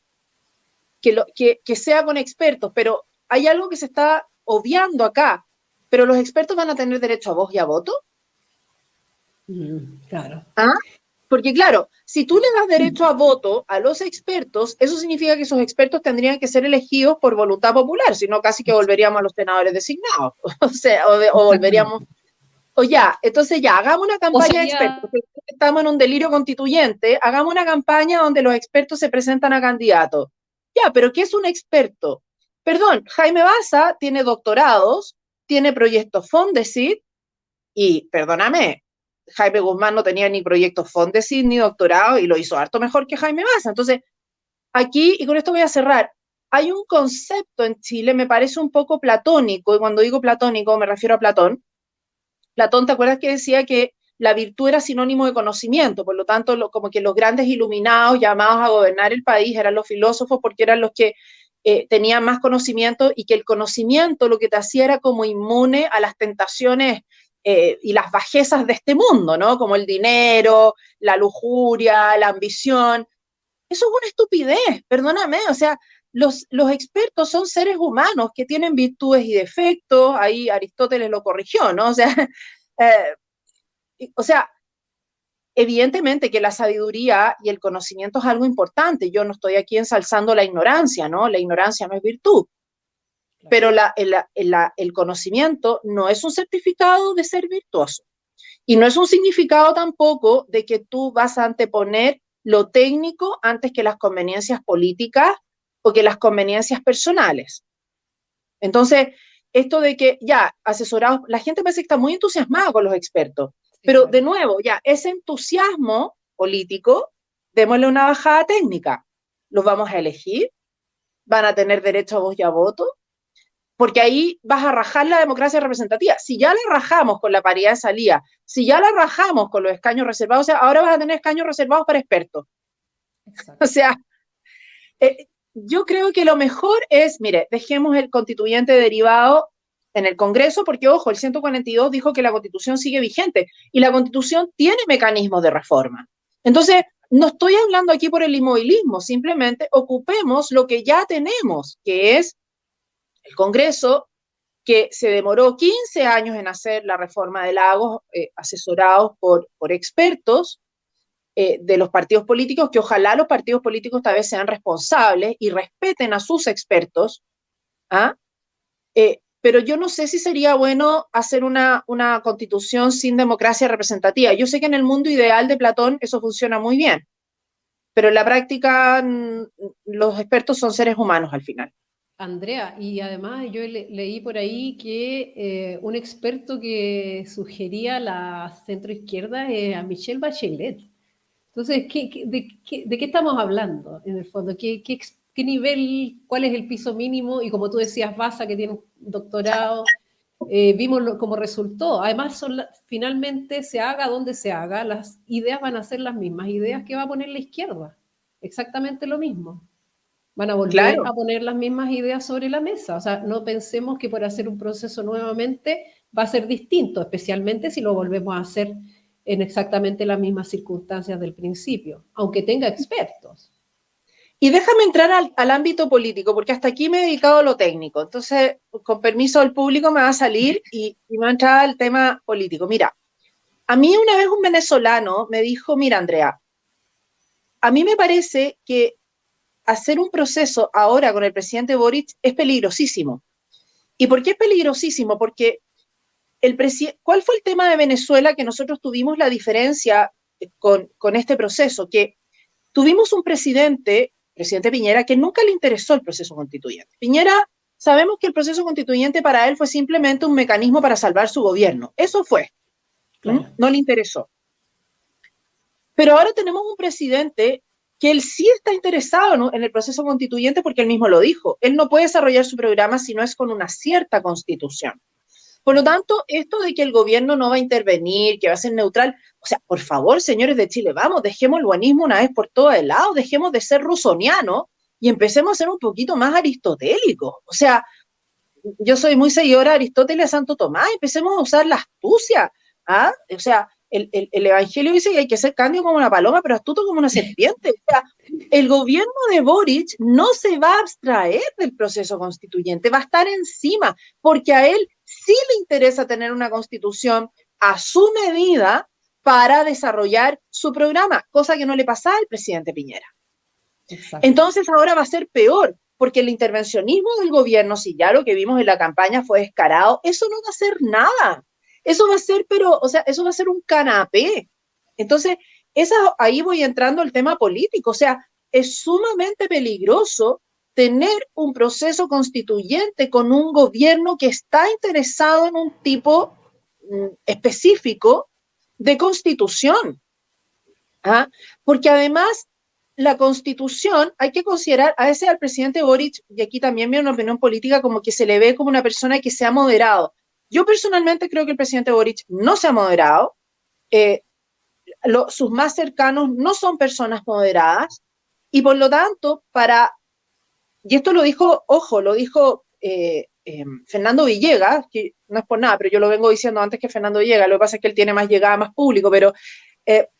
sea con expertos, pero hay algo que se está obviando acá, pero los expertos van a tener derecho a voz y a voto. Claro. ¿Ah? Porque claro, si tú le das derecho a voto a los expertos, eso significa que esos expertos tendrían que ser elegidos por voluntad popular, si no casi que volveríamos a los senadores designados, o sea, o volveríamos, o ya, entonces ya, hagamos una campaña de expertos, estamos en un delirio constituyente, hagamos una campaña donde los expertos se presentan a candidatos. Ya, pero ¿qué es un experto? Perdón, Jaime Baza tiene doctorados, tiene proyectos Fondesit, y perdóname, Jaime Guzmán no tenía ni proyectos Fondesit ni doctorado y lo hizo harto mejor que Jaime Baza. Entonces, aquí, y con esto voy a cerrar, hay un concepto en Chile, me parece un poco platónico, y cuando digo platónico me refiero a Platón. Platón, ¿te acuerdas que decía que la virtud era sinónimo de conocimiento? Por lo tanto, como que los grandes iluminados llamados a gobernar el país eran los filósofos porque eran los que tenían más conocimiento, y que el conocimiento lo que te hacía era como inmune a las tentaciones y las bajezas de este mundo, ¿no? Como el dinero, la lujuria, la ambición. Eso es una estupidez, perdóname, o sea, los expertos son seres humanos que tienen virtudes y defectos, ahí Aristóteles lo corrigió, ¿no? O sea, evidentemente que la sabiduría y el conocimiento es algo importante. Yo no estoy aquí ensalzando la ignorancia, ¿no? La ignorancia no es virtud. Pero el conocimiento no es un certificado de ser virtuoso. Y no es un significado tampoco de que tú vas a anteponer lo técnico antes que las conveniencias políticas o que las conveniencias personales. Entonces, esto de que ya asesorados, la gente parece que está muy entusiasmada con los expertos, pero de nuevo, ya ese entusiasmo político, démosle una bajada técnica. ¿Los vamos a elegir? ¿Van a tener derecho a voz y a voto? Porque ahí vas a rajar la democracia representativa. Si ya la rajamos con la paridad de salida, si ya la rajamos con los escaños reservados, o sea, ahora vas a tener escaños reservados para expertos. Exacto. O sea, yo creo que lo mejor es, mire, dejemos el constituyente derivado en el Congreso, porque, ojo, el 142 dijo que la Constitución sigue vigente y la Constitución tiene mecanismos de reforma. Entonces, no estoy hablando aquí por el inmovilismo, simplemente ocupemos lo que ya tenemos, que es el Congreso, que se demoró 15 años en hacer la reforma de Lagos, asesorados por expertos de los partidos políticos, que ojalá los partidos políticos esta vez sean responsables y respeten a sus expertos. ¿Ah? Pero yo no sé si sería bueno hacer una constitución sin democracia representativa. Yo sé que en el mundo ideal de Platón eso funciona muy bien, pero en la práctica los expertos son seres humanos al final. Andrea, y además yo leí por ahí que un experto que sugería la centroizquierda es a Michelle Bachelet. Entonces, ¿de qué estamos hablando en el fondo? ¿Qué nivel, cuál es el piso mínimo? Y como tú decías, Baza, que tiene un doctorado, vimos cómo resultó. Además, finalmente se haga donde se haga, las ideas van a ser las mismas ideas que va a poner la izquierda. exactamente lo mismo. Van a volver Claro. a poner las mismas ideas sobre la mesa. O sea, no pensemos que por hacer un proceso nuevamente va a ser distinto, especialmente si lo volvemos a hacer en exactamente las mismas circunstancias del principio, aunque tenga expertos. Y déjame entrar al ámbito político, porque hasta aquí me he dedicado a lo técnico. Entonces, con permiso del público, me va a salir y me va a entrar al tema político. Mira, a mí una vez un venezolano me dijo, mira, Andrea, a mí me parece que hacer un proceso ahora con el presidente Boric es peligrosísimo. ¿Y por qué es peligrosísimo? Porque ¿cuál fue el tema de Venezuela que nosotros tuvimos la diferencia con este proceso? Que tuvimos un presidente Piñera, que nunca le interesó el proceso constituyente. Piñera, sabemos que el proceso constituyente para él fue simplemente un mecanismo para salvar su gobierno. Eso fue. Claro. No le interesó. Pero ahora tenemos un presidente que él sí está interesado, ¿no?, en el proceso constituyente, porque él mismo lo dijo. Él no puede desarrollar su programa si no es con una cierta constitución. Por lo tanto, esto de que el gobierno no va a intervenir, que va a ser neutral, o sea, por favor, señores de Chile, vamos, dejemos el buenismo una vez por todas de lado, dejemos de ser rusonianos y empecemos a ser un poquito más aristotélicos. O sea, yo soy muy seguidora de Aristóteles, Santo Tomás, empecemos a usar la astucia. ¿Ah? O sea, el Evangelio dice que hay que ser cándido como una paloma, pero astuto como una serpiente. O sea, el gobierno de Boric no se va a abstraer del proceso constituyente, va a estar encima, porque a él sí le interesa tener una constitución a su medida para desarrollar su programa, cosa que no le pasaba al presidente Piñera. Exacto. Entonces ahora va a ser peor, porque el intervencionismo del gobierno, si ya lo que vimos en la campaña fue descarado, eso no va a hacer nada. Eso va a ser, eso va a ser un canapé. Entonces, ahí voy entrando al tema político. O sea, es sumamente peligroso tener un proceso constituyente con un gobierno que está interesado en un tipo específico de constitución. ¿Ah? Porque además, la constitución, hay que considerar, a veces al presidente Boric, y aquí también viene una opinión política, como que se le ve como una persona que se ha moderado. Yo personalmente creo que el presidente Boric no se ha moderado, sus más cercanos no son personas moderadas, y por lo tanto, y esto lo dijo, ojo, lo dijo Fernando Villegas, que no es por nada, pero yo lo vengo diciendo antes que Fernando Villegas, lo que pasa es que él tiene más llegada, más público, pero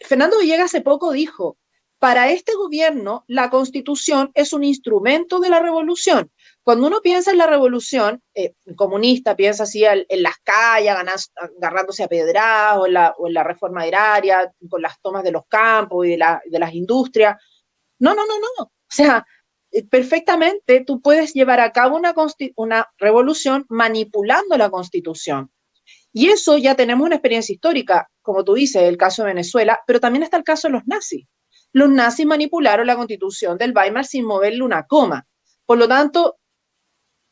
Fernando Villegas hace poco dijo, para este gobierno la Constitución es un instrumento de la revolución. Cuando uno piensa en la revolución comunista, piensa así en las calles, agarrándose a pedradas, o en la reforma agraria, con las tomas de los campos y de las industrias. No. O sea, perfectamente tú puedes llevar a cabo una revolución manipulando la Constitución. Y eso ya tenemos una experiencia histórica, como tú dices, el caso de Venezuela, pero también está el caso de los nazis. Los nazis manipularon la Constitución del Weimar sin moverle una coma. Por lo tanto,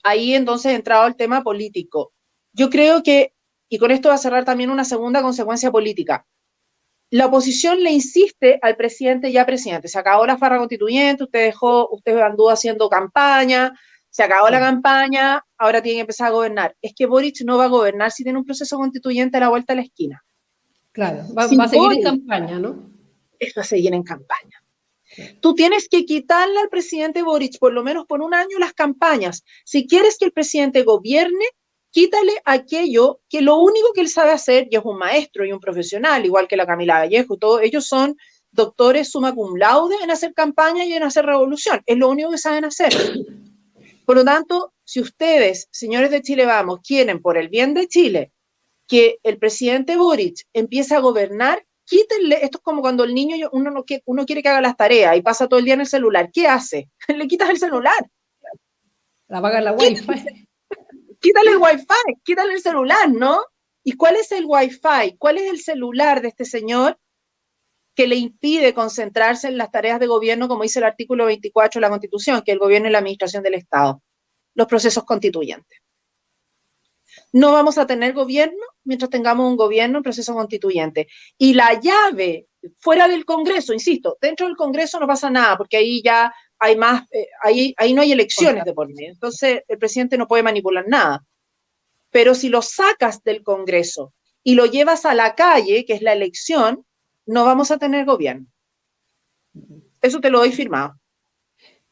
ahí entonces entrado el tema político. Yo creo que, y con esto va a cerrar también una segunda consecuencia política, la oposición le insiste al presidente, ya presidente, se acabó la farra constituyente, usted anduvo haciendo campaña, se acabó la campaña, ahora tiene que empezar a gobernar. Es que Boric no va a gobernar si tiene un proceso constituyente a la vuelta de la esquina. Claro, va a seguir en campaña, ¿no? Va a seguir en campaña. Sí. Tú tienes que quitarle al presidente Boric, por lo menos por un año, las campañas. Si quieres que el presidente gobierne, quítale aquello que lo único que él sabe hacer, y es un maestro y un profesional, igual que la Camila Vallejo, todos ellos son doctores summa cum laude en hacer campaña y en hacer revolución. Es lo único que saben hacer. Por lo tanto, si ustedes, señores de Chile Vamos, quieren por el bien de Chile que el presidente Boric empiece a gobernar, quítenle, esto es como cuando el niño, uno quiere que haga las tareas y pasa todo el día en el celular. ¿Qué hace? Le quitas el celular. Apaga la Wi-Fi. Quítale el Wi-Fi, quítale el celular, ¿no? ¿Y cuál es el Wi-Fi? ¿Cuál es el celular de este señor que le impide concentrarse en las tareas de gobierno, como dice el artículo 24 de la Constitución, que el gobierno y la administración del Estado? Los procesos constituyentes. No vamos a tener gobierno mientras tengamos un gobierno en proceso constituyente. Y la llave, fuera del Congreso, insisto, dentro del Congreso no pasa nada, porque ahí ya hay más, ahí no hay elecciones de por medio. Entonces, el presidente no puede manipular nada. Pero si lo sacas del Congreso y lo llevas a la calle, que es la elección, no vamos a tener gobierno. Eso te lo doy firmado.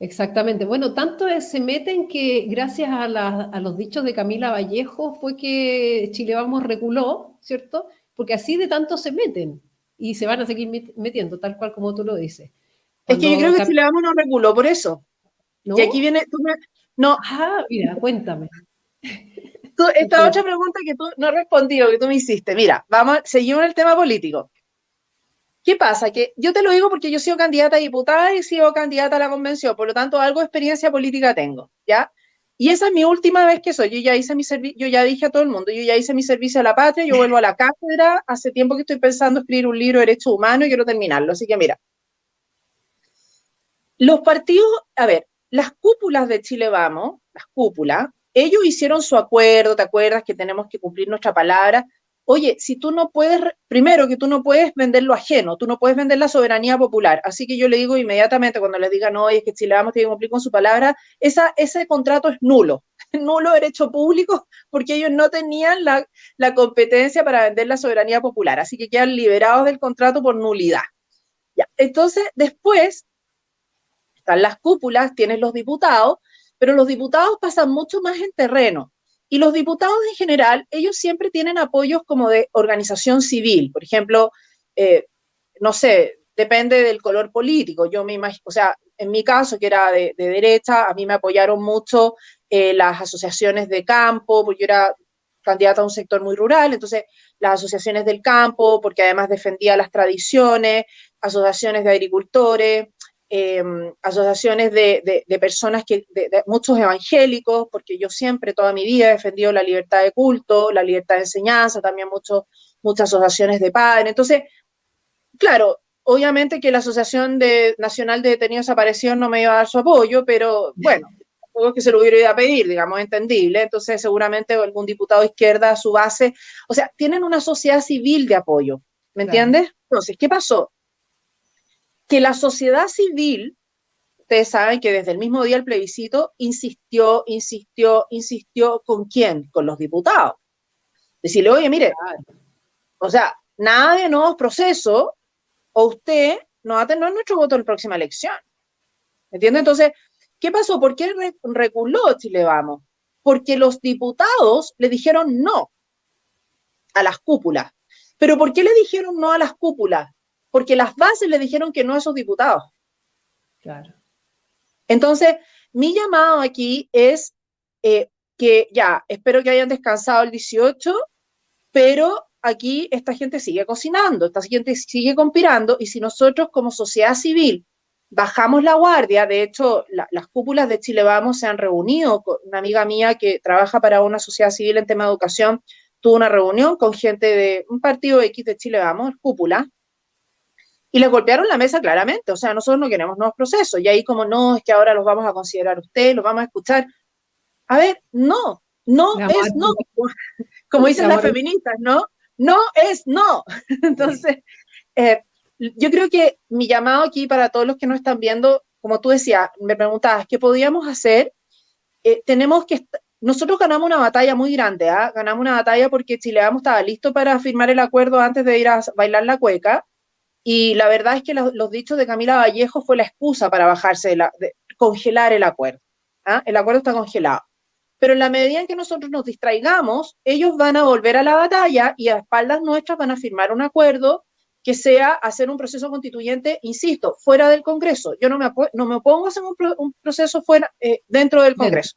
Exactamente. Bueno, tanto se meten que gracias a los dichos de Camila Vallejo fue que Chile Vamos reculó, ¿cierto? Porque así de tanto se meten y se van a seguir metiendo, tal cual como tú lo dices. Es que yo Cuando, creo que Chile Vamos no reguló por eso. Y aquí ¿no? viene, no, Ah, mira, cuéntame. esta otra pregunta que tú no has respondido, que tú me hiciste. Mira, seguimos en el tema político. ¿Qué pasa? Que yo te lo digo porque yo he sido candidata a diputada y he sido candidata a la convención, por lo tanto, algo de experiencia política tengo, ¿ya? Y esa es mi última vez que soy. Yo ya hice yo ya dije a todo el mundo, yo ya hice mi servicio a la patria, yo vuelvo a la cátedra, hace tiempo que estoy pensando escribir un libro de derechos humanos y quiero terminarlo. Así que mira, los partidos, a ver, las cúpulas de Chile Vamos, las cúpulas, ellos hicieron su acuerdo, ¿te acuerdas que tenemos que cumplir nuestra palabra? Oye, si tú no puedes, primero que tú no puedes vender lo ajeno, tú no puedes vender la soberanía popular. Así que yo le digo inmediatamente cuando les digan, no, oye, es que Chile Vamos tiene que cumplir con su palabra, ese contrato es nulo, nulo derecho público, porque ellos no tenían la competencia para vender la soberanía popular. Así que quedan liberados del contrato por nulidad. Ya. Entonces, después están las cúpulas, tienes los diputados, pero los diputados pasan mucho más en terreno. Y los diputados en general, ellos siempre tienen apoyos como de organización civil. Por ejemplo, no sé, depende del color político. Yo me imagino, o sea, en mi caso, que era de derecha, a mí me apoyaron mucho las asociaciones de campo, porque yo era candidata a un sector muy rural, entonces las asociaciones del campo, porque además defendía las tradiciones, asociaciones de agricultores, asociaciones de personas, de muchos evangélicos, porque yo siempre, toda mi vida, he defendido la libertad de culto, la libertad de enseñanza, también muchas asociaciones de padres. Entonces, claro, obviamente que la Asociación Nacional de Detenidos Desaparecidos no me iba a dar su apoyo, pero bueno, tampoco es que se lo hubiera ido a pedir, digamos, entendible. Entonces, seguramente algún diputado de izquierda, a su base, o sea, tienen una sociedad civil de apoyo, ¿me Claro. entiendes? Entonces, ¿qué pasó? Que la sociedad civil, ustedes saben que desde el mismo día del plebiscito insistió, ¿con quién? Con los diputados. Decirle, oye, mire, o sea, nada de nuevos procesos, o usted no va a tener nuestro voto en la próxima elección. ¿Entiendes? Entonces, ¿qué pasó? ¿Por qué reculó Chile Vamos? Porque los diputados le dijeron no a las cúpulas. ¿Pero por qué le dijeron no a las cúpulas? Porque las bases le dijeron que no a esos diputados. Claro. Entonces, mi llamado aquí es que ya, espero que hayan descansado el 18, pero aquí esta gente sigue cocinando, esta gente sigue conspirando, y si nosotros como sociedad civil bajamos la guardia, de hecho, las cúpulas de Chile Vamos se han reunido, con una amiga mía que trabaja para una sociedad civil en tema de educación, tuvo una reunión con gente de un partido X de Chile Vamos, cúpula, y les golpearon la mesa claramente, o sea, nosotros no queremos nuevos procesos, y ahí como, no, es que ahora los vamos a considerar ustedes, los vamos a escuchar. A ver, no, no es no, como dicen las feministas, ¿no? No es no. Entonces, yo creo que mi llamado aquí para todos los que nos están viendo, como tú decías, me preguntabas, ¿qué podíamos hacer? Nosotros ganamos una batalla muy grande, ¿eh? Ganamos una batalla porque Chile Vamos estaba listo para firmar el acuerdo antes de ir a bailar la cueca, y la verdad es que los dichos de Camila Vallejo fue la excusa para bajarse, de congelar el acuerdo. ¿Ah? El acuerdo está congelado. Pero en la medida en que nosotros nos distraigamos, ellos van a volver a la batalla y a espaldas nuestras van a firmar un acuerdo que sea hacer un proceso constituyente, insisto, fuera del Congreso. Yo no me opongo a hacer un proceso dentro del Congreso.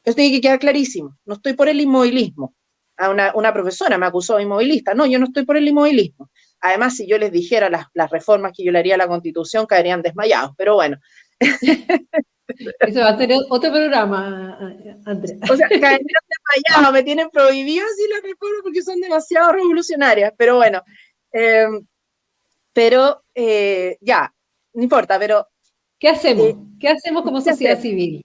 Eso tiene que quedar clarísimo. No estoy por el inmovilismo. Una profesora me acusó de inmovilista. No, yo no estoy por el inmovilismo. Además, si yo les dijera las reformas que yo le haría a la Constitución, caerían desmayados. Pero bueno. Eso va a ser otro programa, Andrea. O sea, caerían desmayados, me tienen prohibido así las reformas porque son demasiado revolucionarias. Pero bueno, ya, no importa, pero... ¿Qué hacemos? ¿Qué hacemos como sociedad civil?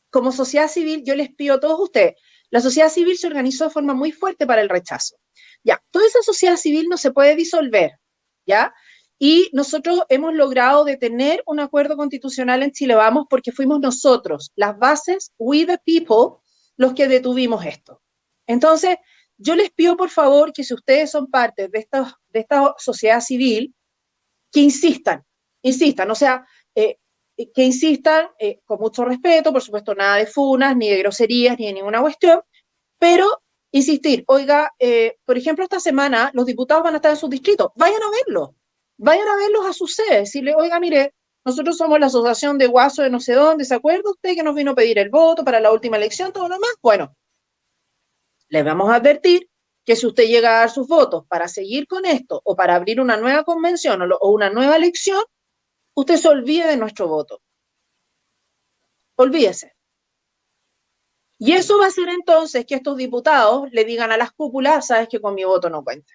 Como sociedad civil, yo les pido a todos ustedes, la sociedad civil se organizó de forma muy fuerte para el rechazo. Ya, toda esa sociedad civil no se puede disolver, ¿ya? Y nosotros hemos logrado detener un acuerdo constitucional en Chile Vamos porque fuimos nosotros, las bases, we the people, los que detuvimos esto. Entonces, yo les pido por favor que si ustedes son parte de esta sociedad civil, que insistan, o sea, que insistan, con mucho respeto, por supuesto, nada de funas, ni de groserías, ni de ninguna cuestión, pero insistir, oiga, por ejemplo, esta semana los diputados van a estar en sus distritos, vayan a verlos a sus sedes, decirle, oiga, mire, nosotros somos la asociación de Guaso de no sé dónde, ¿se acuerda usted que nos vino a pedir el voto para la última elección, todo lo demás? Bueno, les vamos a advertir que si usted llega a dar sus votos para seguir con esto o para abrir una nueva convención o una nueva elección, usted se olvide de nuestro voto. Olvídese. Y eso va a hacer entonces que estos diputados le digan a las cúpulas, sabes que con mi voto no cuenta.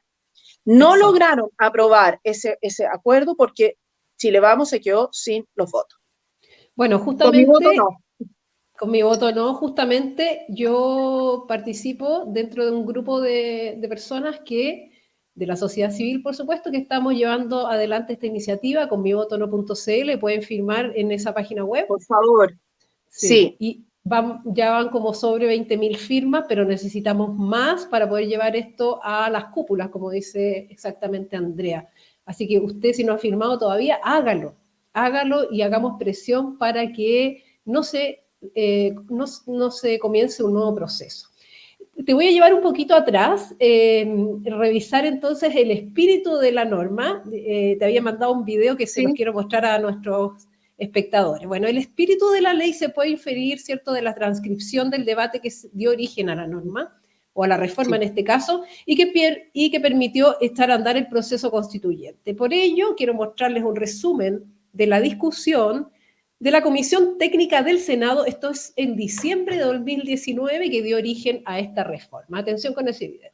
No lograron aprobar ese acuerdo porque Chile Vamos se quedó sin los votos. Bueno, justamente... Con mi voto no. Con mi voto no, justamente yo participo dentro de un grupo de personas que, de la sociedad civil, por supuesto, que estamos llevando adelante esta iniciativa con mivotono.cl, pueden firmar en esa página web. Por favor. Sí. Y ya van como sobre 20.000 firmas, pero necesitamos más para poder llevar esto a las cúpulas, como dice exactamente Andrea. Así que usted, si no ha firmado todavía, hágalo y hagamos presión para que no se comience un nuevo proceso. Te voy a llevar un poquito atrás, revisar entonces el espíritu de la norma. Te había mandado un video que se los quiero mostrar a nuestros espectadores. Bueno, el espíritu de la ley se puede inferir, ¿cierto?, de la transcripción del debate que dio origen a la norma, o a la reforma en este caso, y que permitió echar a andar el proceso constituyente. Por ello, quiero mostrarles un resumen de la discusión de la Comisión Técnica del Senado, esto es en diciembre de 2019, que dio origen a esta reforma. Atención con ese video.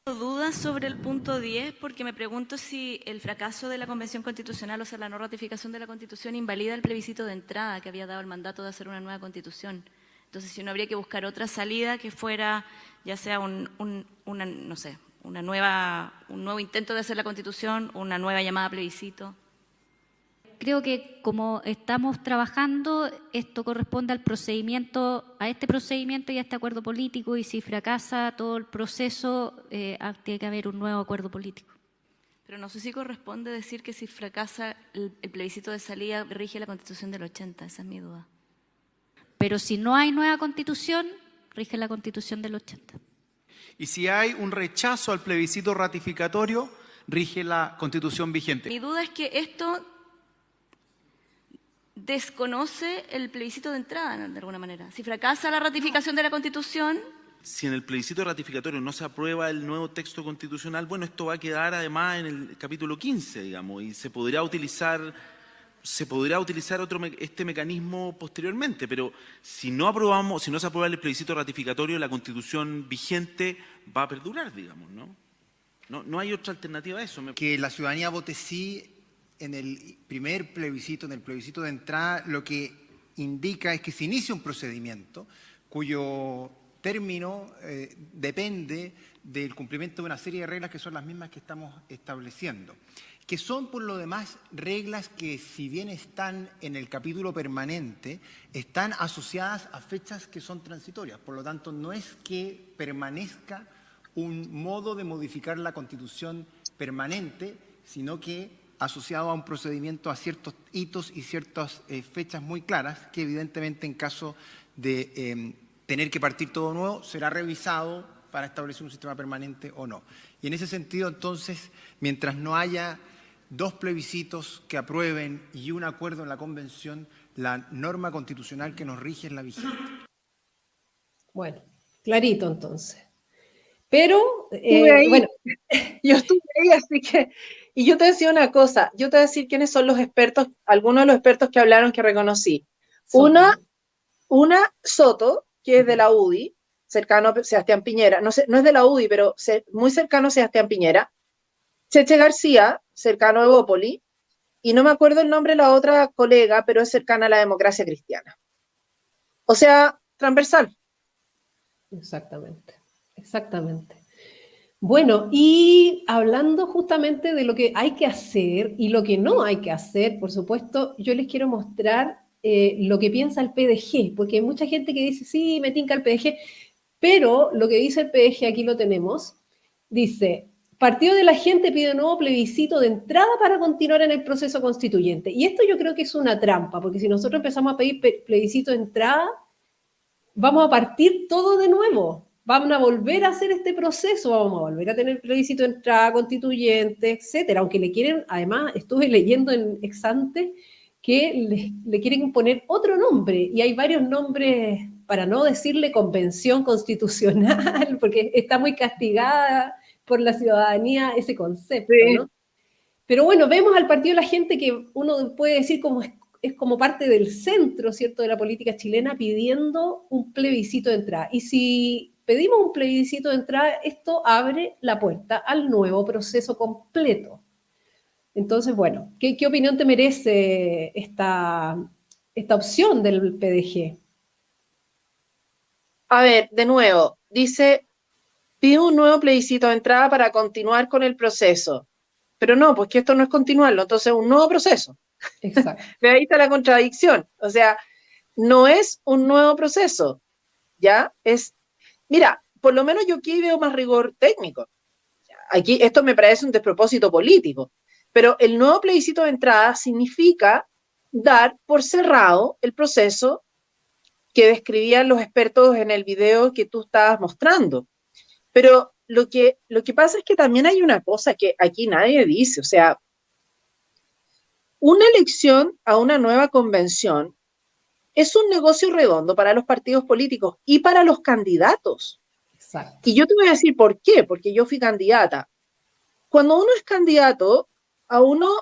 Dudas sobre el punto 10 porque me pregunto si el fracaso de la Convención Constitucional, o sea, la no ratificación de la Constitución, invalida el plebiscito de entrada que había dado el mandato de hacer una nueva Constitución. Entonces, si no habría que buscar otra salida que fuera, ya sea un nuevo intento de hacer la Constitución, una nueva llamada a plebiscito. Creo que como estamos trabajando, esto corresponde al procedimiento, a este procedimiento y a este acuerdo político, y si fracasa todo el proceso, tiene que haber un nuevo acuerdo político. Pero no sé si corresponde decir que si fracasa el plebiscito de salida, rige la Constitución del 80, esa es mi duda. Pero si no hay nueva Constitución, rige la Constitución del 80. Y si hay un rechazo al plebiscito ratificatorio, rige la Constitución vigente. Mi duda es que esto desconoce el plebiscito de entrada, de alguna manera. Si fracasa la ratificación de la Constitución... Si en el plebiscito ratificatorio no se aprueba el nuevo texto constitucional, bueno, esto va a quedar además en el capítulo 15, digamos, y se podrá utilizar este mecanismo posteriormente, pero si no se aprueba el plebiscito ratificatorio, la Constitución vigente va a perdurar, digamos, ¿no? No hay otra alternativa a eso. Que la ciudadanía vote sí en el primer plebiscito, en el plebiscito de entrada, lo que indica es que se inicia un procedimiento cuyo término depende del cumplimiento de una serie de reglas que son las mismas que estamos estableciendo, que son por lo demás reglas que, si bien están en el capítulo permanente, están asociadas a fechas que son transitorias. Por lo tanto, no es que permanezca un modo de modificar la Constitución permanente, sino que asociado a un procedimiento, a ciertos hitos y ciertas fechas muy claras, que evidentemente en caso de tener que partir todo nuevo, será revisado para establecer un sistema permanente o no. Y en ese sentido, entonces, mientras no haya dos plebiscitos que aprueben y un acuerdo en la Convención, la norma constitucional que nos rige es la vigente. Bueno, clarito entonces. Pero, bueno, yo estuve ahí, así que... Y yo te decía una cosa, yo te voy a decir quiénes son los expertos, algunos de los expertos que hablaron que reconocí. Una Soto, que es de la UDI, cercano a Sebastián Piñera, no es de la UDI, pero muy cercano a Sebastián Piñera. Cheche García, cercano a Evópoli, y no me acuerdo el nombre de la otra colega, pero es cercana a la democracia cristiana. O sea, transversal. Exactamente. Bueno, y hablando justamente de lo que hay que hacer y lo que no hay que hacer, por supuesto, yo les quiero mostrar lo que piensa el PDG, porque hay mucha gente que dice, sí, me tinca el PDG, pero lo que dice el PDG, aquí lo tenemos, dice Partido de la Gente pide un nuevo plebiscito de entrada para continuar en el proceso constituyente. Y esto yo creo que es una trampa, porque si nosotros empezamos a pedir plebiscito de entrada, vamos a partir todo de nuevo. Vamos a volver a hacer este proceso, vamos a volver a tener plebiscito de entrada, constituyente, etcétera. Aunque le quieren, además, estuve leyendo en ex ante que le quieren poner otro nombre, y hay varios nombres, para no decirle convención constitucional, porque está muy castigada por la ciudadanía ese concepto, Sí. ¿no? Pero bueno, vemos al Partido de la Gente, que uno puede decir como es como parte del centro, ¿cierto?, de la política chilena, pidiendo un plebiscito de entrada. Y si pedimos un plebiscito de entrada, esto abre la puerta al nuevo proceso completo. Entonces, bueno, ¿qué opinión te merece esta opción del PDG? A ver, de nuevo, dice, pide un nuevo plebiscito de entrada para continuar con el proceso. Pero no, pues que esto no es continuarlo, entonces es un nuevo proceso. Exacto. Pero ahí está la contradicción. O sea, no es un nuevo proceso, ¿ya? Mira, por lo menos yo aquí veo más rigor técnico. Aquí esto me parece un despropósito político, pero el nuevo plebiscito de entrada significa dar por cerrado el proceso que describían los expertos en el video que tú estabas mostrando. Pero lo que pasa es que también hay una cosa que aquí nadie dice, o sea, una elección a una nueva convención es un negocio redondo para los partidos políticos y para los candidatos. Exacto. Y yo te voy a decir por qué, porque yo fui candidata. Cuando uno es candidato, uno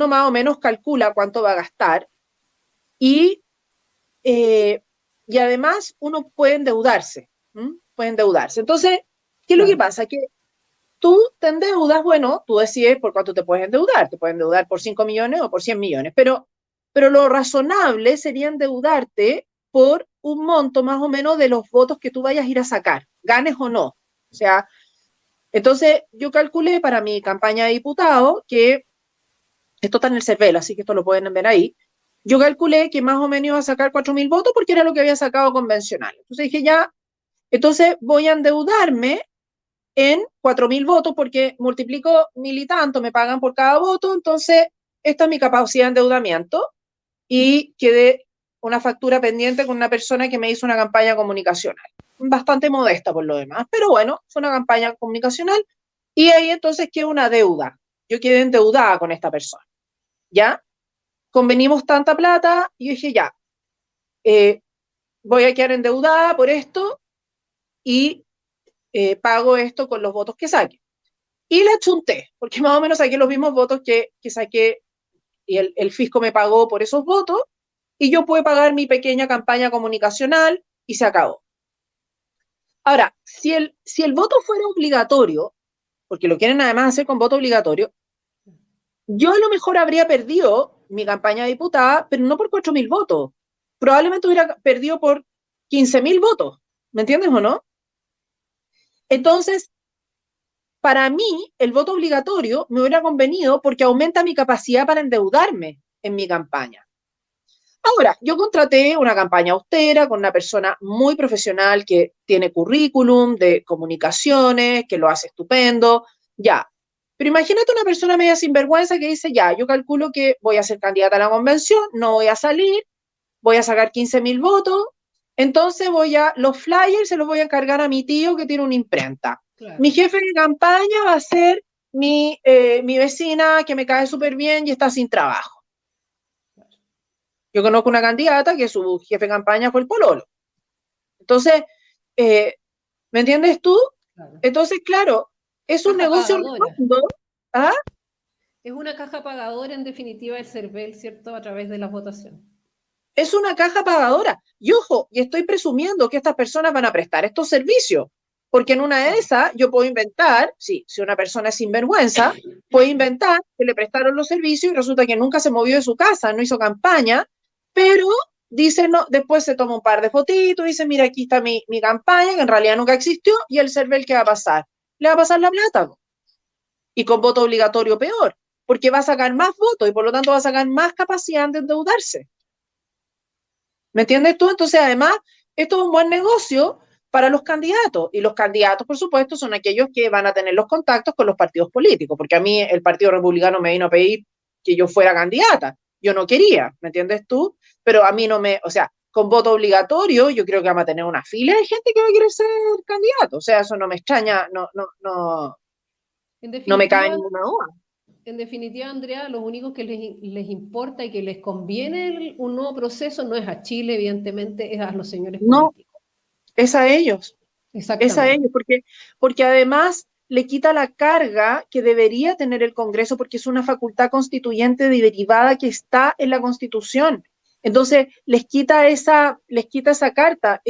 más o menos calcula cuánto va a gastar y además uno puede endeudarse. Puede endeudarse. Entonces, ¿qué es lo que pasa? Que tú te endeudas, bueno, tú decides por cuánto te puedes endeudar. Te puedes endeudar por 5 millones o por 100 millones, pero lo razonable sería endeudarte por un monto más o menos de los votos que tú vayas a ir a sacar, ganes o no. O sea, entonces yo calculé para mi campaña de diputado, que esto está en el Cervelo, así que esto lo pueden ver ahí, yo calculé que más o menos iba a sacar 4.000 votos porque era lo que había sacado convencional. Entonces dije, ya, entonces voy a endeudarme en 4.000 votos porque multiplico 1.000 y tanto, me pagan por cada voto, entonces esta es mi capacidad de endeudamiento, y quedé una factura pendiente con una persona que me hizo una campaña comunicacional, bastante modesta por lo demás, pero bueno, fue una campaña comunicacional, y ahí entonces quedó una deuda, yo quedé endeudada con esta persona, ¿ya? Convenimos tanta plata, y yo dije, ya, voy a quedar endeudada por esto, y pago esto con los votos que saque. Y la chunté, porque más o menos saqué los mismos votos que saqué, y el fisco me pagó por esos votos, y yo pude pagar mi pequeña campaña comunicacional, y se acabó. Ahora, si el voto fuera obligatorio, porque lo quieren además hacer con voto obligatorio, yo a lo mejor habría perdido mi campaña de diputada, pero no por 4.000 votos. Probablemente hubiera perdido por 15.000 votos. ¿Me entiendes o no? Entonces, para mí, el voto obligatorio me hubiera convenido porque aumenta mi capacidad para endeudarme en mi campaña. Ahora, yo contraté una campaña austera con una persona muy profesional que tiene currículum de comunicaciones, que lo hace estupendo, ya. Pero imagínate una persona media sinvergüenza que dice, ya, yo calculo que voy a ser candidata a la convención, no voy a salir, voy a sacar 15.000 votos, entonces los flyers se los voy a encargar a mi tío que tiene una imprenta. Claro. Mi jefe de campaña va a ser mi vecina que me cae súper bien y está sin trabajo. Yo conozco una candidata que su jefe de campaña fue el pololo. Entonces, ¿me entiendes tú? Claro. Entonces, claro, es un negocio redondo. ¿Ah? Es una caja pagadora, en definitiva, el CERVEL, ¿cierto?, a través de las votaciones. Es una caja pagadora. Y ojo, y estoy presumiendo que estas personas van a prestar estos servicios, porque en una de esas yo puedo inventar, si una persona es sinvergüenza, puede inventar que le prestaron los servicios y resulta que nunca se movió de su casa, no hizo campaña, pero dice, no, después se toma un par de fotitos, dice, mira, aquí está mi campaña, que en realidad nunca existió, y el CERVEL, ¿qué va a pasar? Le va a pasar la plata. Y con voto obligatorio peor, porque va a sacar más votos y por lo tanto va a sacar más capacidad de endeudarse. ¿Me entiendes tú? Entonces, además, esto es un buen negocio para los candidatos. Y los candidatos, por supuesto, son aquellos que van a tener los contactos con los partidos políticos, porque a mí el Partido Republicano me vino a pedir que yo fuera candidata. Yo no quería, ¿me entiendes tú? Pero a mí no me, o sea, con voto obligatorio, yo creo que vamos a tener una fila de gente que va a querer ser candidato. O sea, eso no me extraña, no me cabe ninguna duda. En definitiva, Andrea, los únicos que les importa y que les conviene un nuevo proceso no es a Chile, evidentemente, es a los señores políticos. Es a ellos. Exactamente. Es a ellos, porque además le quita la carga que debería tener el Congreso, porque es una facultad constituyente derivada que está en la Constitución. Entonces, les quita esa carga.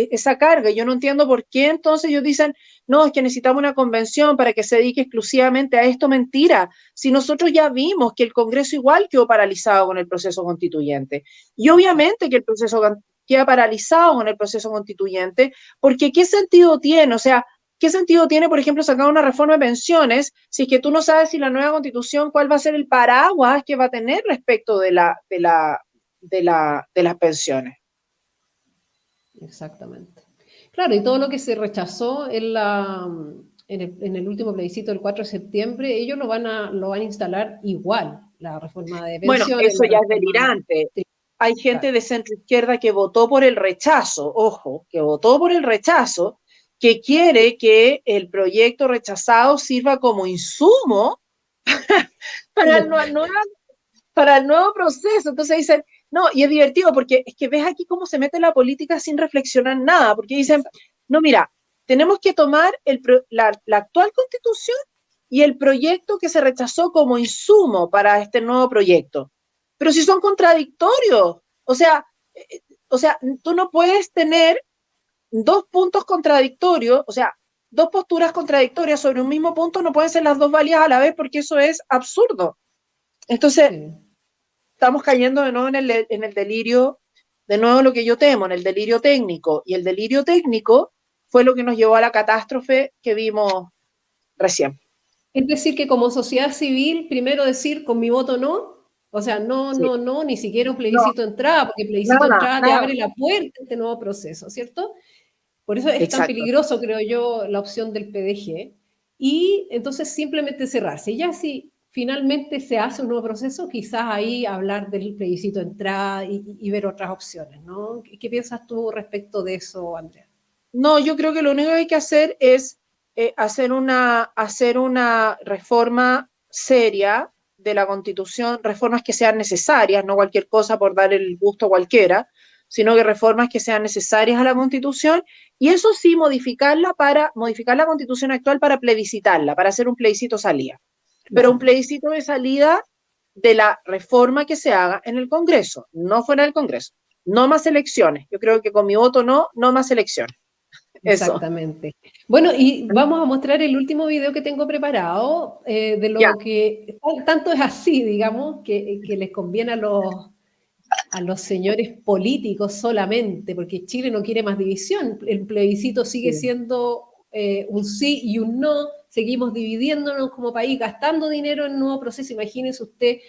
Yo no entiendo por qué entonces ellos dicen, no, es que necesitamos una convención para que se dedique exclusivamente a esto. Mentira. Si nosotros ya vimos que el Congreso igual quedó paralizado con el proceso constituyente. Y obviamente que el proceso queda paralizado con el proceso constituyente, porque ¿qué sentido tiene? O sea, ¿qué sentido tiene, por ejemplo, sacar una reforma de pensiones si es que tú no sabes si la nueva constitución, cuál va a ser el paraguas que va a tener respecto de las pensiones? Exactamente. Claro, y todo lo que se rechazó en el último plebiscito del 4 de septiembre, ellos lo van a instalar igual, la reforma de pensiones. Bueno, eso ya es delirante. Hay gente de centro izquierda que votó por el rechazo, ojo, que votó por el rechazo, que quiere que el proyecto rechazado sirva como insumo para el nuevo proceso. Entonces dicen, no, y es divertido porque es que ves aquí cómo se mete la política sin reflexionar nada, porque dicen, no, mira, tenemos que tomar la actual constitución y el proyecto que se rechazó como insumo para este nuevo proyecto. Pero si son contradictorios, o sea, tú no puedes tener dos puntos contradictorios, o sea, dos posturas contradictorias sobre un mismo punto, no pueden ser las dos válidas a la vez porque eso es absurdo. Entonces, estamos cayendo de nuevo en el delirio, de nuevo lo que yo temo, en el delirio técnico, y el delirio técnico fue lo que nos llevó a la catástrofe que vimos recién. Es decir, que como sociedad civil, primero decir con mi voto no, o sea, no, ni siquiera un plebiscito de entrada, porque el plebiscito de entrada te abre la puerta a este nuevo proceso, ¿cierto? Por eso es tan peligroso, creo yo, la opción del PDG. Y entonces simplemente cerrarse. Y ya si finalmente se hace un nuevo proceso, quizás ahí hablar del plebiscito de entrada y ver otras opciones, ¿no? ¿Qué piensas tú respecto de eso, Andrea? No, yo creo que lo único que hay que hacer es hacer una reforma seria de la Constitución, reformas que sean necesarias, no cualquier cosa por dar el gusto a cualquiera, sino que reformas que sean necesarias a la Constitución, y eso sí, modificar la Constitución actual para plebiscitarla, para hacer un plebiscito salida. Pero un plebiscito de salida de la reforma que se haga en el Congreso, no fuera del Congreso. No más elecciones. Yo creo que con mi voto no más elecciones. Exactamente. Eso. Bueno, y vamos a mostrar el último video que tengo preparado, de lo que tanto es así, digamos, que les conviene a los señores políticos solamente, porque Chile no quiere más división. El plebiscito sigue siendo un sí y un no, seguimos dividiéndonos como país, gastando dinero en un nuevo proceso. Imagínense usted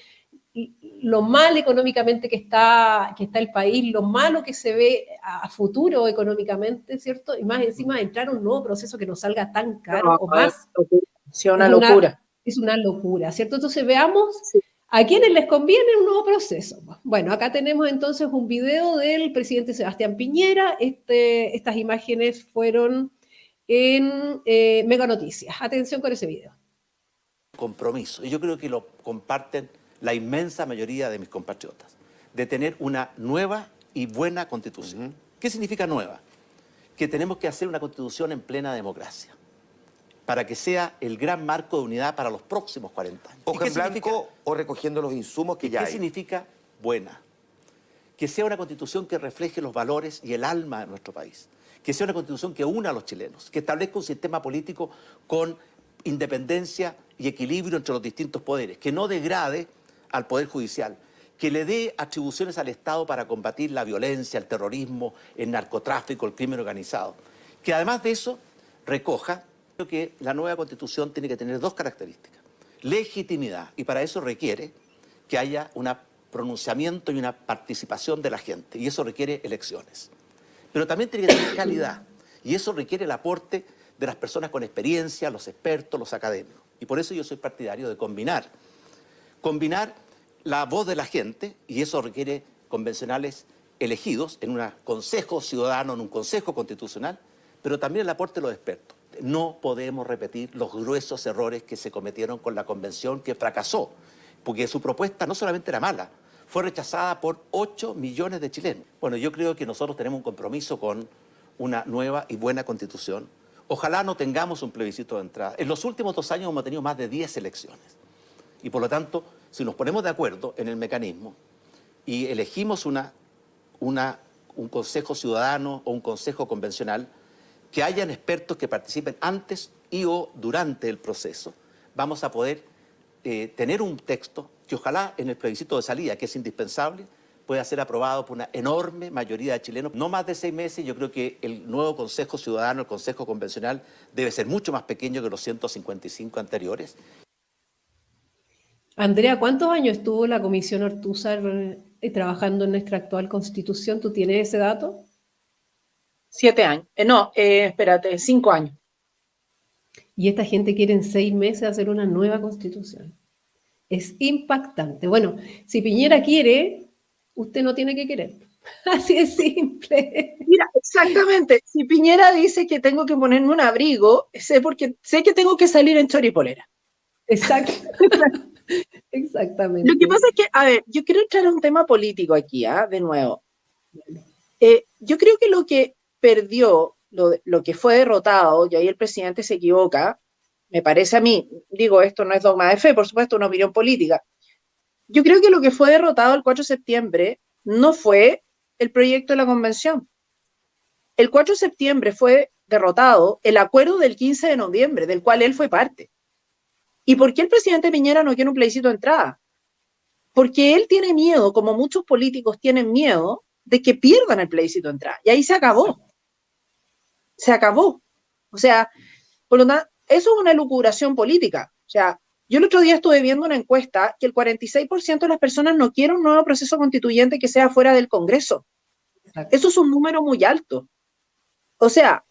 lo mal económicamente que está el país, lo malo que se ve a futuro económicamente, ¿cierto? Y más encima entrar a un nuevo proceso que nos salga tan caro o más. Es una locura. Es una locura, ¿cierto? Entonces veamos a quienes les conviene un nuevo proceso. Bueno, acá tenemos entonces un video del presidente Sebastián Piñera. Estas imágenes fueron en Mega Noticias. Atención con ese video. Compromiso, y yo creo que lo comparten la inmensa mayoría de mis compatriotas, de tener una nueva y buena constitución. ¿Qué significa nueva? Que tenemos que hacer una constitución en plena democracia, para que sea el gran marco de unidad para los próximos 40 años. ¿Hoja en blanco o recogiendo los insumos que ya hay? ¿Qué significa buena? Que sea una constitución que refleje los valores y el alma de nuestro país, que sea una constitución que una a los chilenos, que establezca un sistema político con independencia y equilibrio entre los distintos poderes, que no degrade al Poder Judicial, que le dé atribuciones al Estado para combatir la violencia, el terrorismo, el narcotráfico, el crimen organizado. Que además de eso recoja que la nueva Constitución tiene que tener dos características. Legitimidad, y para eso requiere que haya un pronunciamiento y una participación de la gente, y eso requiere elecciones. Pero también tiene que tener calidad, Y eso requiere el aporte de las personas con experiencia, los expertos, los académicos. Y por eso yo soy partidario de combinar la voz de la gente, y eso requiere convencionales elegidos en un consejo ciudadano, en un consejo constitucional, pero también el aporte de los expertos. No podemos repetir los gruesos errores que se cometieron con la convención, que fracasó, porque su propuesta no solamente era mala, fue rechazada por 8 millones de chilenos. Bueno, yo creo que nosotros tenemos un compromiso con una nueva y buena constitución. Ojalá no tengamos un plebiscito de entrada. En los últimos 2 años hemos tenido más de 10 elecciones. Y por lo tanto, si nos ponemos de acuerdo en el mecanismo y elegimos un consejo ciudadano o un consejo convencional, que hayan expertos que participen antes y o durante el proceso, vamos a poder tener un texto que ojalá en el plebiscito de salida, que es indispensable, pueda ser aprobado por una enorme mayoría de chilenos. No más de 6 meses. Yo creo que el nuevo Consejo Ciudadano, el Consejo Convencional, debe ser mucho más pequeño que los 155 anteriores. Andrea, ¿cuántos años estuvo la Comisión Ortúzar trabajando en nuestra actual Constitución? ¿Tú tienes ese dato? 7 años. Espérate, 5 años. Y esta gente quiere en 6 meses hacer una nueva Constitución. Es impactante. Bueno, si Piñera quiere, usted no tiene que querer. Así es simple. Mira, exactamente. Si Piñera dice que tengo que ponerme un abrigo, porque sé que tengo que salir en choripolera. Exacto. Exactamente. Lo que pasa es que, a ver, yo quiero entrar a un tema político aquí, de nuevo. Yo creo que lo que perdió, lo que fue derrotado, y ahí el presidente se equivoca, me parece a mí, digo, esto no es dogma de fe, por supuesto, una opinión política. Yo creo que lo que fue derrotado el 4 de septiembre no fue el proyecto de la convención. El 4 de septiembre fue derrotado el acuerdo del 15 de noviembre, del cual él fue parte. ¿Y por qué el presidente Piñera no quiere un plebiscito de entrada? Porque él tiene miedo, como muchos políticos tienen miedo, de que pierdan el plebiscito de entrada. Y ahí se acabó. Se acabó. O sea, por lo tanto, eso es una elucubración política. O sea, yo el otro día estuve viendo una encuesta que el 46% de las personas no quiere un nuevo proceso constituyente que sea fuera del Congreso. Exacto. Eso es un número muy alto. O sea,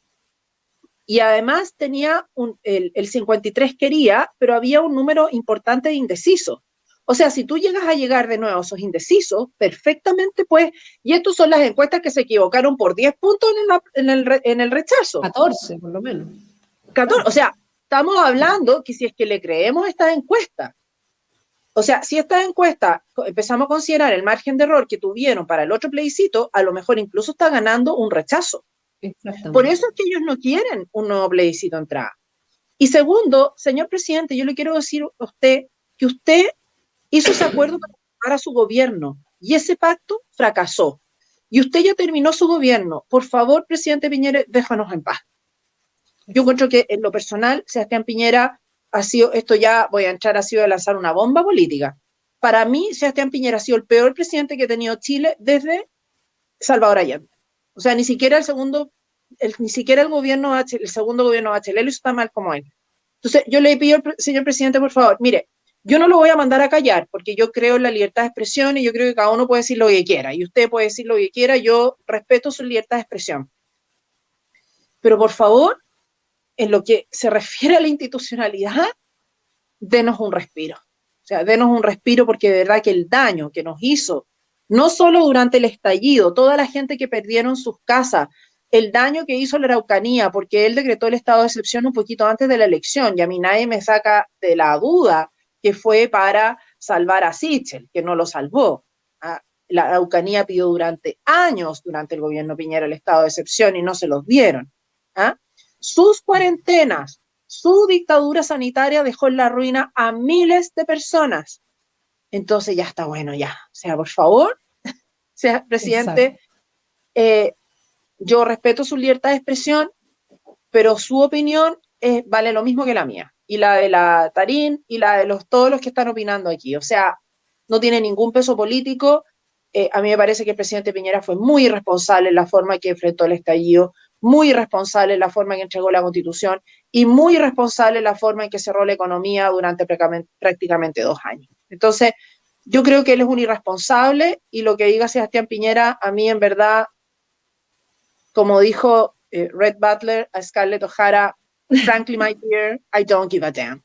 y además tenía el 53 quería, pero había un número importante de indecisos. O sea, si tú llegas de nuevo a esos indecisos, perfectamente pues, y estas son las encuestas que se equivocaron por 10 puntos en el rechazo. 14, por lo menos. 14, o sea, estamos hablando que si es que le creemos estas encuestas, o sea, si estas encuestas empezamos a considerar el margen de error que tuvieron para el otro plebiscito, a lo mejor incluso está ganando un rechazo. Por eso es que ellos no quieren un nuevo plebiscito de entrada. Y segundo, señor presidente, yo le quiero decir a usted que usted hizo ese acuerdo para su gobierno y ese pacto fracasó. Y usted ya terminó su gobierno. Por favor, presidente Piñera, déjanos en paz. Yo encuentro que en lo personal, Sebastián Piñera ha sido, esto ya voy a entrar, ha sido de lanzar una bomba política. Para mí, Sebastián Piñera ha sido el peor presidente que ha tenido Chile desde Salvador Allende. O sea, ni siquiera el segundo gobierno Bachelet lo hizo tan mal como él. Entonces, yo le pido al señor presidente, por favor, mire, yo no lo voy a mandar a callar, porque yo creo en la libertad de expresión y yo creo que cada uno puede decir lo que quiera, y usted puede decir lo que quiera, yo respeto su libertad de expresión. Pero, por favor, en lo que se refiere a la institucionalidad, denos un respiro. O sea, denos un respiro porque de verdad que el daño que nos hizo, no solo durante el estallido, toda la gente que perdieron sus casas, el daño que hizo la Araucanía, porque él decretó el estado de excepción un poquito antes de la elección, y a mí nadie me saca de la duda que fue para salvar a Sichel, que no lo salvó. La Araucanía pidió durante años, durante el gobierno Piñera, el estado de excepción y no se los dieron. Sus cuarentenas, su dictadura sanitaria dejó en la ruina a miles de personas. Entonces ya está bueno, ya. O sea, por favor, sea presidente, yo respeto su libertad de expresión, pero su opinión vale lo mismo que la mía, y la de la Tarín, y la de todos los que están opinando aquí. O sea, no tiene ningún peso político. A mí me parece que el presidente Piñera fue muy irresponsable en la forma en que enfrentó el estallido, muy irresponsable en la forma en que entregó la Constitución, y muy irresponsable en la forma en que cerró la economía durante prácticamente 2 años. Entonces, yo creo que él es un irresponsable, y lo que diga Sebastián Piñera, a mí en verdad, como dijo Red Butler a Scarlett O'Hara, frankly, my dear, I don't give a damn.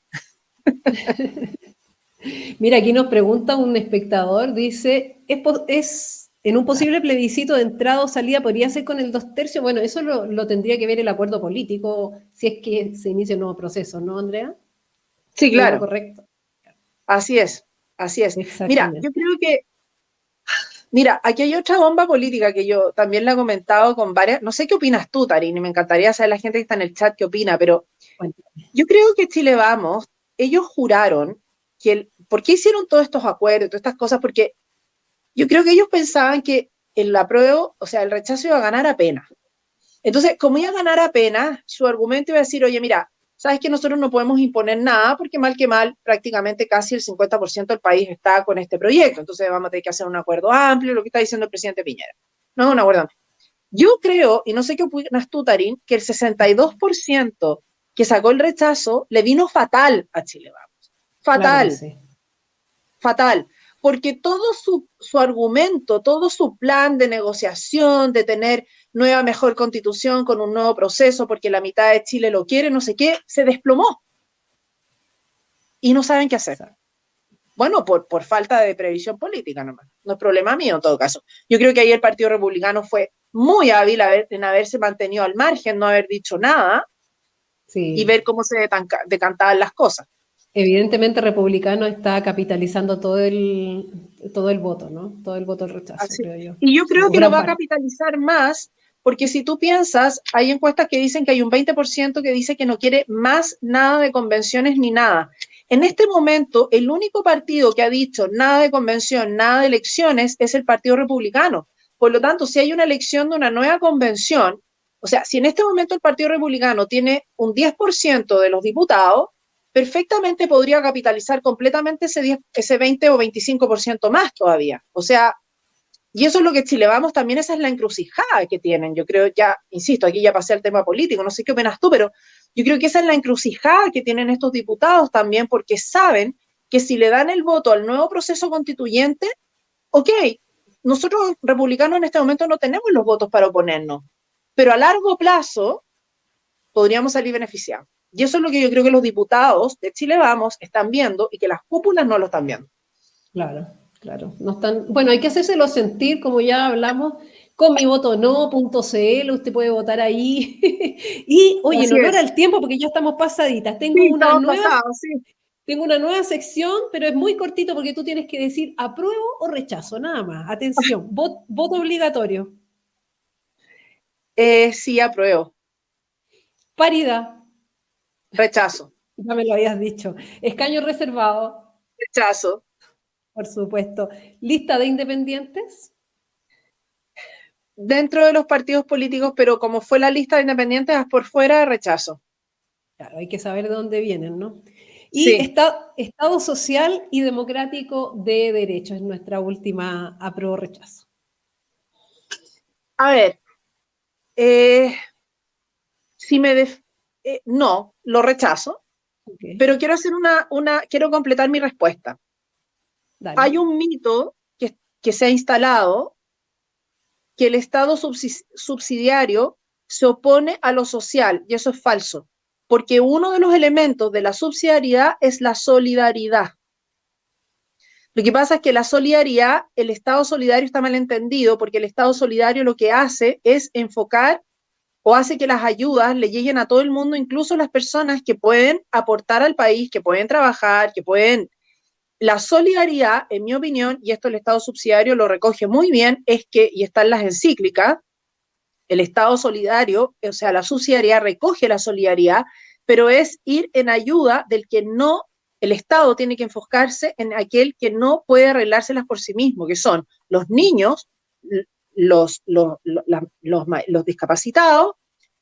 Mira, aquí nos pregunta un espectador, dice, en un posible plebiscito de entrada o salida, ¿podría ser con el 2/3? Bueno, eso lo tendría que ver el acuerdo político, si es que se inicia un nuevo proceso, ¿no, Andrea? Sí, claro. Correcto. Así es, así es. Mira, yo creo que, aquí hay otra bomba política que yo también la he comentado con varias, no sé qué opinas tú, Tarini, me encantaría saber la gente que está en el chat qué opina, pero yo creo que Chile Vamos, ellos juraron ¿por qué hicieron todos estos acuerdos, todas estas cosas? Porque yo creo que ellos pensaban que el apruebo, o sea, el rechazo iba a ganar apenas. Entonces, como iba a ganar apenas, su argumento iba a decir, oye, mira, sabes que nosotros no podemos imponer nada porque mal que mal, prácticamente casi el 50% del país está con este proyecto. Entonces vamos a tener que hacer un acuerdo amplio, lo que está diciendo el presidente Piñera. No es un acuerdo amplio. Yo creo, y no sé qué opinas tú, Tarín, que el 62% que sacó el rechazo le vino fatal a Chile Vamos. Fatal. Claro, sí. Fatal. Porque todo su argumento, todo su plan de negociación, de tener nueva, mejor constitución con un nuevo proceso, porque la mitad de Chile lo quiere, no sé qué, se desplomó. Y no saben qué hacer. Bueno, por falta de previsión política nomás. No es problema mío en todo caso. Yo creo que ahí el Partido Republicano fue muy hábil en haberse mantenido al margen, no haber dicho nada, sí, y ver cómo se decantaban las cosas. Evidentemente, Republicano está capitalizando todo el voto, ¿no? Todo el voto del rechazo, creo yo. Y yo creo que lo va a capitalizar más, porque si tú piensas, hay encuestas que dicen que hay un 20% que dice que no quiere más nada de convenciones ni nada. En este momento, el único partido que ha dicho nada de convención, nada de elecciones, es el Partido Republicano. Por lo tanto, si hay una elección de una nueva convención, o sea, si en este momento el Partido Republicano tiene un 10% de los diputados, perfectamente podría capitalizar completamente ese 20 o 25% más todavía. O sea, y eso es lo que Chile Vamos, también esa es la encrucijada que tienen. Yo creo, ya, insisto, aquí ya pasé al tema político, no sé qué opinas tú, pero yo creo que esa es la encrucijada que tienen estos diputados también, porque saben que si le dan el voto al nuevo proceso constituyente, ok, nosotros republicanos en este momento no tenemos los votos para oponernos, pero a largo plazo podríamos salir beneficiados. Y eso es lo que yo creo que los diputados de Chile Vamos están viendo y que las cúpulas no lo están viendo. Claro, claro. No están, bueno, hay que hacérselo sentir, como ya hablamos, con mivotono.cl, usted puede votar ahí. Y, oye, en honor al tiempo, porque ya estamos pasaditas, tengo una nueva sección, pero es muy cortito porque tú tienes que decir apruebo o rechazo, nada más. Atención, voto obligatorio. Sí, apruebo. Paridad. Rechazo. Ya me lo habías dicho. Escaño reservado. Rechazo. Por supuesto. ¿Lista de independientes? Dentro de los partidos políticos, pero como fue la lista de independientes, por fuera, rechazo. Claro, hay que saber de dónde vienen, ¿no? Y sí. Estado social y democrático de derecho es nuestra última apruebo-rechazo. A ver, no, lo rechazo, pero quiero hacer quiero completar mi respuesta. Dale. Hay un mito que se ha instalado que el Estado subsidiario se opone a lo social, y eso es falso, porque uno de los elementos de la subsidiariedad es la solidaridad. Lo que pasa es que la solidaridad, el Estado solidario está mal entendido, porque el Estado solidario lo que hace es enfocar o hace que las ayudas le lleguen a todo el mundo, incluso las personas que pueden aportar al país, que pueden trabajar, que pueden... La solidaridad, en mi opinión, y esto el Estado subsidiario lo recoge muy bien, es que, y está en las encíclicas, el Estado solidario, o sea, la subsidiariedad recoge la solidaridad, pero es ir en ayuda del que no, el Estado tiene que enfocarse en aquel que no puede arreglárselas por sí mismo, que son los niños, los discapacitados,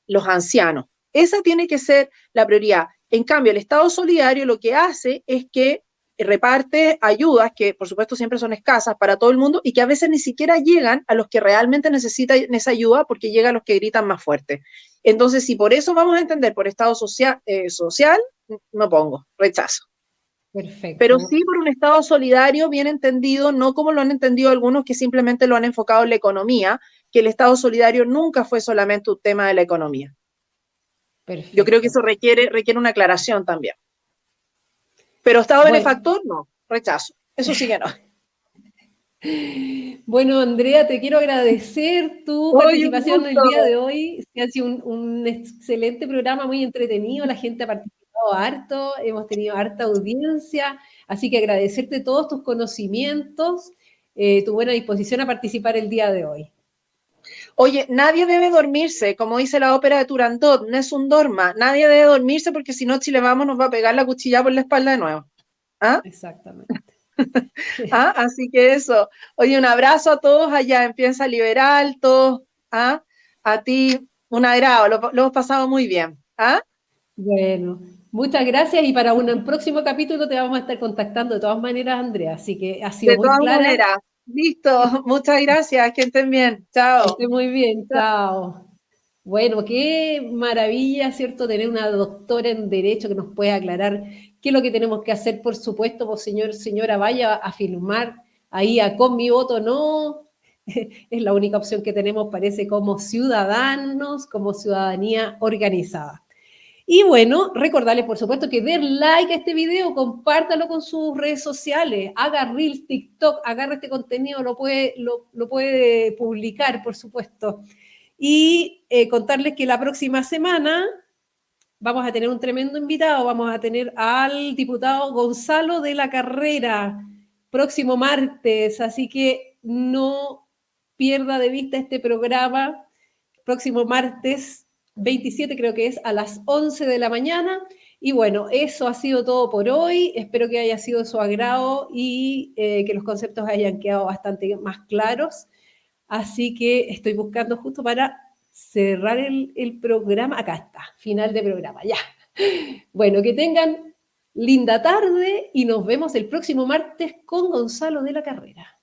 los ancianos. Esa tiene que ser la prioridad. En cambio, el Estado solidario lo que hace es que reparte ayudas que, por supuesto, siempre son escasas para todo el mundo y que a veces ni siquiera llegan a los que realmente necesitan esa ayuda porque llegan a los que gritan más fuerte. Entonces, si por eso vamos a entender por Estado social, no pongo, rechazo. Perfecto. Pero sí por un Estado solidario bien entendido, no como lo han entendido algunos que simplemente lo han enfocado en la economía, que el Estado solidario nunca fue solamente un tema de la economía. Perfecto. Yo creo que eso requiere una aclaración también. Pero Estado benefactor, no, rechazo. Eso sí que no. Bueno, Andrea, te quiero agradecer tu participación el día de hoy. Ha sido un excelente programa, muy entretenido. La gente ha participado harto, hemos tenido harta audiencia. Así que agradecerte todos tus conocimientos, tu buena disposición a participar el día de hoy. Oye, nadie debe dormirse, como dice la ópera de Turandot, no es un dorma. Nadie debe dormirse porque si no Chile Vamos nos va a pegar la cuchilla por la espalda de nuevo. ¿Ah? Exactamente. ¿Ah? Así que eso. Oye, un abrazo a todos allá en Piensa Liberal, todos. ¿Ah? A ti, un agrado, lo hemos pasado muy bien. ¿Ah? Bueno, muchas gracias y para un próximo capítulo te vamos a estar contactando de todas maneras, Andrea. Así que ha sido De muy todas clara. maneras. Listo, muchas gracias, que estén bien. Chao. Que esté muy bien, chao. Bueno, qué maravilla, ¿cierto? Tener una doctora en Derecho que nos pueda aclarar qué es lo que tenemos que hacer, por supuesto, pues señora, vaya a firmar ahí a con mi voto no. Es la única opción que tenemos, parece, como ciudadanos, como ciudadanía organizada. Y bueno, recordarles, por supuesto, que den like a este video, compártalo con sus redes sociales, haga Reels, TikTok, agarre este contenido, lo puede publicar, por supuesto. Y contarles que la próxima semana vamos a tener un tremendo invitado, vamos a tener al diputado Gonzalo de la Carrera, próximo martes, así que no pierda de vista este programa, próximo martes 27 creo que es, a las 11 de la mañana. Y bueno, eso ha sido todo por hoy. Espero que haya sido de su agrado y que los conceptos hayan quedado bastante más claros. Así que estoy buscando justo para cerrar el programa. Acá está, final de programa, ya. Bueno, que tengan linda tarde y nos vemos el próximo martes con Gonzalo de la Carrera.